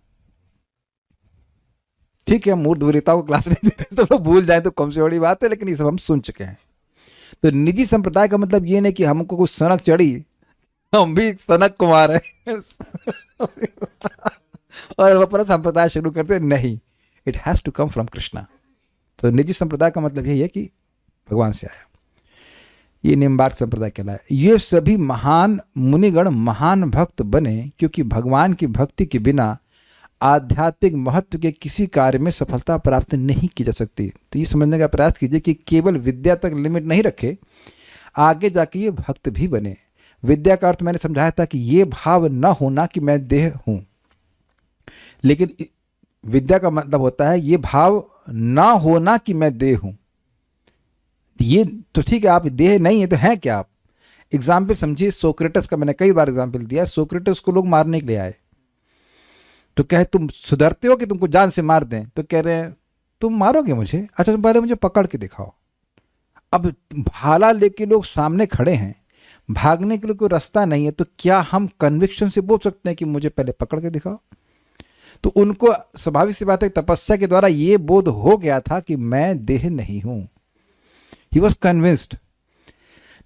ठीक है, मूर्धवरिताओं को क्लास नहीं दे रहे, तो लोग भूल जाए तो कम से बड़ी बात है, लेकिन ये सब हम सुन चुके हैं। तो निजी संप्रदाय का मतलब ये नहीं कि हमको कुछ सनक चढ़ी, हम भी सनक कुमार हैं और अपना संप्रदाय शुरू करते, नहीं, it has to come from Krishna. तो निजी संप्रदाय का मतलब यही है कि भगवान से आया। ये निम्बार्क संप्रदाय कहलाया। ये सभी महान मुनिगण महान भक्त बने क्योंकि भगवान की भक्ति के बिना आध्यात्मिक महत्व के किसी कार्य में सफलता प्राप्त नहीं की जा सकती। तो ये समझने का प्रयास कीजिए कि केवल विद्या तक लिमिट नहीं रखे, आगे जाके ये भक्त भी बने। विद्या का अर्थ मैंने समझाया था कि ये भाव न होना कि मैं देह हूं, लेकिन विद्या का मतलब होता है ये भाव ना होना कि मैं देह हूं। ये तो ठीक है, आप देह नहीं है तो हैं क्या आप? एग्जाम्पल समझिए, सोक्रेटस का मैंने कई बार एग्जाम्पल दिया। सोक्रेटस को लोग मारने के लिए आए, तो कहे तुम सुधरते हो कि तुमको जान से मार दें? तो कह रहे हैं तुम मारोगे मुझे? अच्छा, तुम पहले मुझे पकड़ के दिखाओ। अब भाला लेके लोग सामने खड़े हैं, भागने के लिए कोई रास्ता नहीं है, तो क्या हम कन्विक्शन से बोल सकते हैं कि मुझे पहले पकड़ के दिखाओ? तो उनको स्वाभाविक सी बात है, तपस्या के द्वारा ये बोध हो गया था कि मैं देह नहीं हूं। He was convinced.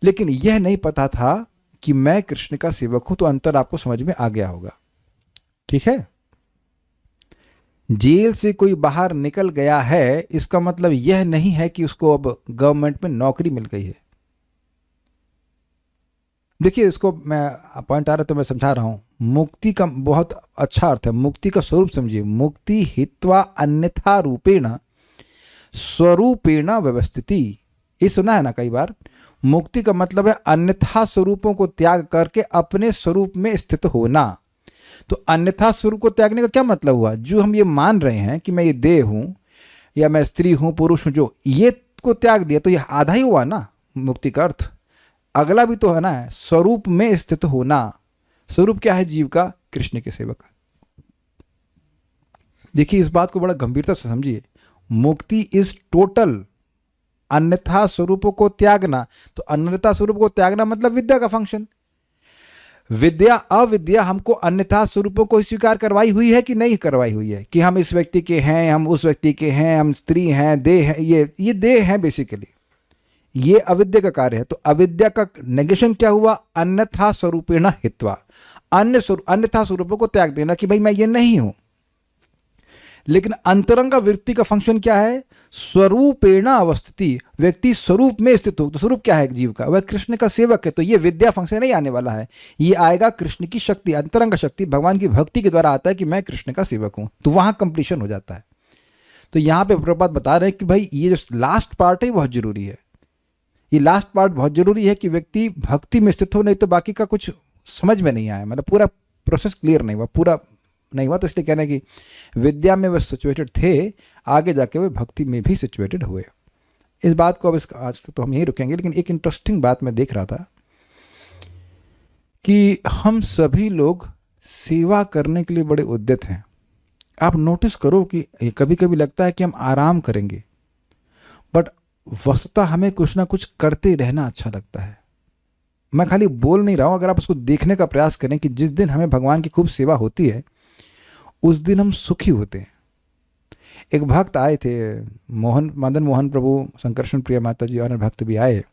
लेकिन यह नहीं पता था कि मैं कृष्ण का सेवक हूं। तो अंतर आपको समझ में आ गया होगा, ठीक है? जेल से कोई बाहर निकल गया है, इसका मतलब यह नहीं है कि उसको अब गवर्नमेंट में नौकरी मिल गई है। देखिए, इसको मैं पॉइंट आ रहा है तो मैं समझा रहा हूं। मुक्ति का बहुत अच्छा अर्थ है। मुक्ति का स्वरूप समझिए। मुक्ति हित्वा अन्यथा रूपेण स्वरूपेण व्यवस्थिति। ये सुना है ना कई बार। मुक्ति का मतलब है अन्यथा स्वरूपों को त्याग करके अपने स्वरूप में स्थित होना। तो अन्यथा स्वरूप को त्यागने का क्या मतलब हुआ? जो हम ये मान रहे हैं कि मैं ये देह हूं या मैं स्त्री हूं, पुरुष हूं, जो ये को त्याग दिया, तो ये आधा ही हुआ ना मुक्ति का अर्थ। अगला भी तो है ना, स्वरूप में स्थित होना। स्वरूप क्या है जीव का? कृष्ण के सेवक। देखिए, इस बात को बड़ा गंभीरता से समझिए। मुक्ति इज टोटल अन्यथा स्वरूपों को त्यागना। तो अन्यथा स्वरूप को त्यागना मतलब विद्या का फंक्शन। विद्या अविद्या हमको अन्यथा स्वरूपों को स्वीकार करवाई हुई है कि नहीं करवाई हुई है? कि हम इस व्यक्ति के हैं, हम उस व्यक्ति के हैं, हम स्त्री हैं, देह है, ये देह है बेसिकली। ये अविद्या का कार्य है। तो अविद्या का नेगेशन क्या हुआ? अन्यथा स्वरूपेण हित्वा। अन्यथा स्वरूपों को त्याग देना कि भाई मैं ये नहीं हूं। लेकिन अंतरंग वृत्ति का फंक्शन क्या है? स्वरूपेण अवस्थिति। व्यक्ति स्वरूप में स्थित हो। तो स्वरूप क्या है जीव का? वह कृष्ण का सेवक है। तो ये विद्या फंक्शन नहीं आने वाला है, ये आएगा कृष्ण की शक्ति, अंतरंग शक्ति, भगवान की भक्ति के द्वारा आता है कि मैं कृष्ण का सेवक हूं। तो वहां कंप्लीशन हो जाता है। तो यहां पे प्रभुपाद बता रहे हैं कि भाई ये जो लास्ट पार्ट है बहुत जरूरी है। ये लास्ट पार्ट बहुत जरूरी है कि व्यक्ति भक्ति में स्थित हो, नहीं तो बाकी का कुछ समझ में नहीं आया, मतलब पूरा प्रोसेस क्लियर नहीं हुआ, पूरा नहीं हुआ। तो इसलिए कहना है कि विद्या में वे सिचुएटेड थे, आगे जाके वे भक्ति में भी सिचुएटेड हुए। इस बात को अब आज तो हम यहीं रुकेंगे। लेकिन एक इंटरेस्टिंग बात मैं देख रहा था कि हम सभी लोग सेवा करने के लिए बड़े उद्यत हैं। आप नोटिस करो कि कभी कभी लगता है कि हम आराम करेंगे, बट वस्तुतः हमें कुछ ना कुछ करते रहना अच्छा लगता है। मैं खाली बोल नहीं रहा हूं, अगर आप उसको देखने का प्रयास करें कि जिस दिन हमें भगवान की खूब सेवा होती है उस दिन हम सुखी होते हैं। एक भक्त आए थे, मदन मोहन प्रभु, संकर्षण प्रिय माता जी और भक्त भी आए,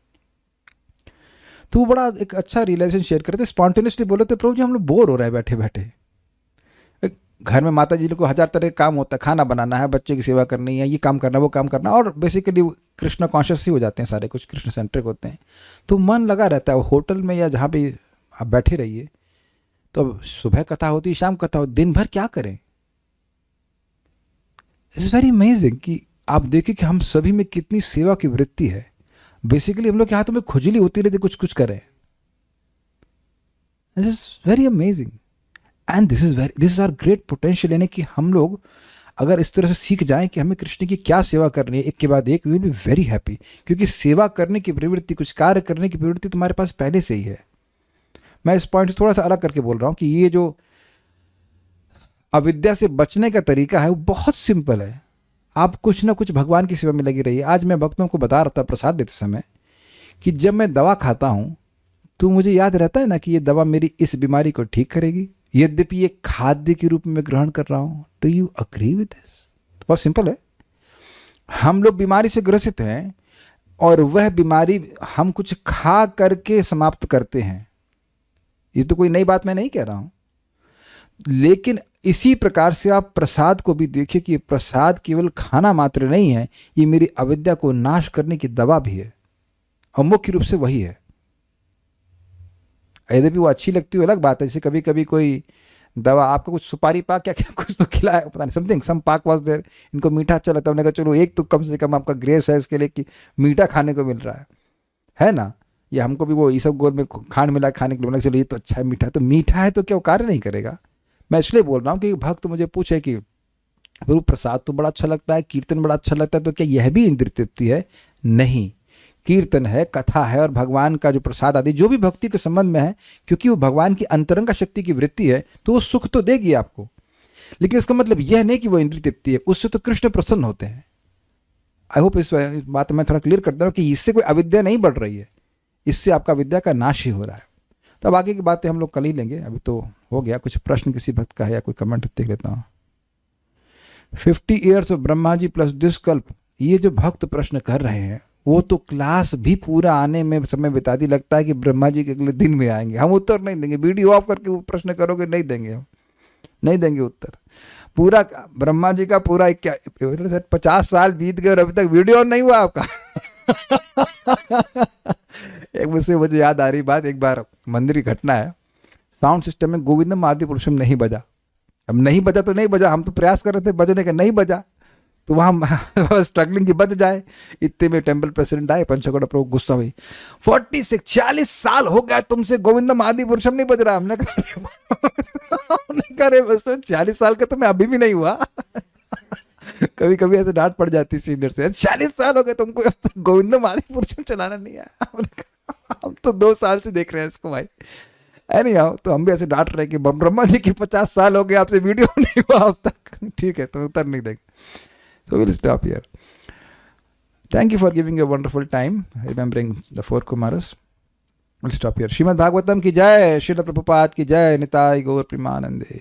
तो वो बड़ा एक अच्छा रियलाइजेशन शेयर करते, स्पॉन्टेनियसली बोले थे, प्रभु जी हम लोग बोर हो रहे हैं बैठे बैठे। घर में माता जी को 1000 तरह का काम होता है, खाना बनाना है, बच्चे की सेवा करनी है, ये काम करना, वो काम करना, और बेसिकली कृष्ण कॉन्शियस ही हो जाते हैं सारे, कुछ कृष्ण सेंट्रिक होते हैं। तो मन लगा रहता है होटल में या जहाँ भी आप बैठे रहिए, तो सुबह कथा होती है, शाम कथा होती, दिन भर क्या करें। इट्स वेरी अमेजिंग कि आप देखें कि हम सभी में कितनी सेवा की वृत्ति है। बेसिकली हम लोग के हाथों में खुजली होती रहती, कुछ कुछ करें। This is very amazing and this is our great potential. यानी कि हम लोग अगर इस तरह से सीख जाएं कि हमें कृष्ण की क्या सेवा करनी है एक के बाद एक, we will be very happy, क्योंकि सेवा करने की प्रवृत्ति, कुछ कार्य करने की प्रवृत्ति तुम्हारे पास पहले से ही है। मैं इस पॉइंट से थोड़ा सा अलग करके बोल रहा हूँ कि ये जो अविद्या से बचने का तरीका है वो बहुत सिंपल है। आप कुछ ना कुछ भगवान की सेवा में लगी रहिए। आज मैं भक्तों को बता रहा था प्रसाद देते समय कि जब मैं दवा खाता हूँ तो मुझे याद रहता है ना कि ये दवा मेरी इस बीमारी को ठीक करेगी, यद्यपि ये खाद्य के रूप में ग्रहण कर रहा हूँ। Do you agree with this? बहुत सिंपल है। हम लोग बीमारी से ग्रसित हैं और वह बीमारी हम कुछ खा करके समाप्त करते हैं। ये तो कोई नई बात मैं नहीं कह रहा हूँ, लेकिन इसी प्रकार से आप प्रसाद को भी देखिए कि प्रसाद केवल खाना मात्र नहीं है, ये मेरी अविद्या को नाश करने की दवा भी है, और मुख्य रूप से वही है। यद्यपि वो अच्छी लगती है अलग बात है, जैसे कभी कभी कोई दवा आपको कुछ सुपारी पाक क्या क्या कुछ तो खिलाया, पता नहीं समथिंग सम पाक वाज देयर, इनको मीठा अच्छा लगता है, उन्होंने कहा चलो एक तो कम से कम आपका ग्रेस है इसके लिए कि मीठा खाने को मिल रहा है ना। ये हमको भी वो ये सब गोल में खांड मिला खाने के लिए, चलो ये तो अच्छा है, मीठा तो मीठा है तो क्या वो कार्य नहीं करेगा। मैं इसलिए बोल रहा हूँ कि भक्त मुझे पूछे कि प्रभु प्रसाद तो बड़ा अच्छा लगता है, कीर्तन बड़ा अच्छा लगता है, तो क्या यह भी इंद्रिय तृप्ति है? नहीं, कीर्तन है, कथा है, और भगवान का जो प्रसाद आदि जो भी भक्ति के संबंध में है, क्योंकि वो भगवान की अंतरंग शक्ति की वृत्ति है, तो वो सुख तो देगी आपको, लेकिन इसका मतलब यह नहीं कि वो इंद्रिय तृप्ति है, उससे तो कृष्ण प्रसन्न होते हैं। आई होप इस बात मैं थोड़ा क्लियर कर दे रहा हूँ कि इससे कोई अविद्या नहीं बढ़ रही है, इससे आपका विद्या का नाश ही हो रहा है। तब आगे की बातें हम लोग कल ही लेंगे, अभी तो हो गया। कुछ प्रश्न किसी भक्त का है या कोई कमेंट देख लेता हूँ। 50 years of Brahma ji plus this kalpa, ये जो भक्त प्रश्न कर रहे हैं वो तो क्लास भी पूरा आने में समय बिता दी, लगता है कि ब्रह्मा जी के अगले दिन में आएंगे। हम उत्तर नहीं देंगे, वीडियो ऑफ करके वो प्रश्न करोगे, नहीं देंगे, हम नहीं देंगे उत्तर। पूरा ब्रह्मा जी का पूरा क्या 50 साल बीत गए और अभी तक वीडियो ऑन नहीं हुआ आपका। एक मुझे याद आ रही बात, एक बार मंदिर की घटना है, साउंड सिस्टम में गोविंदम आदि पुरुषम नहीं बजा। अब नहीं बजा तो नहीं बजा, हम तो प्रयास कर रहे थे बजने का, नहीं बजा, तो वहाँ स्ट्रगलिंग की बज जाए। इतने में टेम्पल प्रेसिडेंट आए, पंचगौड़ा प्रभु गुस्सा हुई, 40 साल हो गया तुमसे गोविंदम आदि पुरुषम नहीं बज रहा। हमने कहा बस तो 40 साल का तो मैं अभी भी नहीं हुआ। कभी कभी ऐसे डांट पड़ जाती सीनियर से, 40 साल हो गए तुमको गोविंदम आदि पुरुषम चलाना नहीं आया। हम तो 2 साल से देख रहे हैं इसको भाई। नहीं आओ तो हम भी ऐसे डांट रहे कि ब्रह्मा जी की 50 साल हो गए आपसे वीडियो नहीं हुआ अब तक। ठीक है, तो उत्तर नहीं देंगे। So we'll stop here. Thank you for giving a wonderful time remembering the 4 Kumaras. We'll stop here. Shrimad Bhagavatam की जय, श्रील प्रभुपाद की जय, निताय गौर प्रेमानंदे।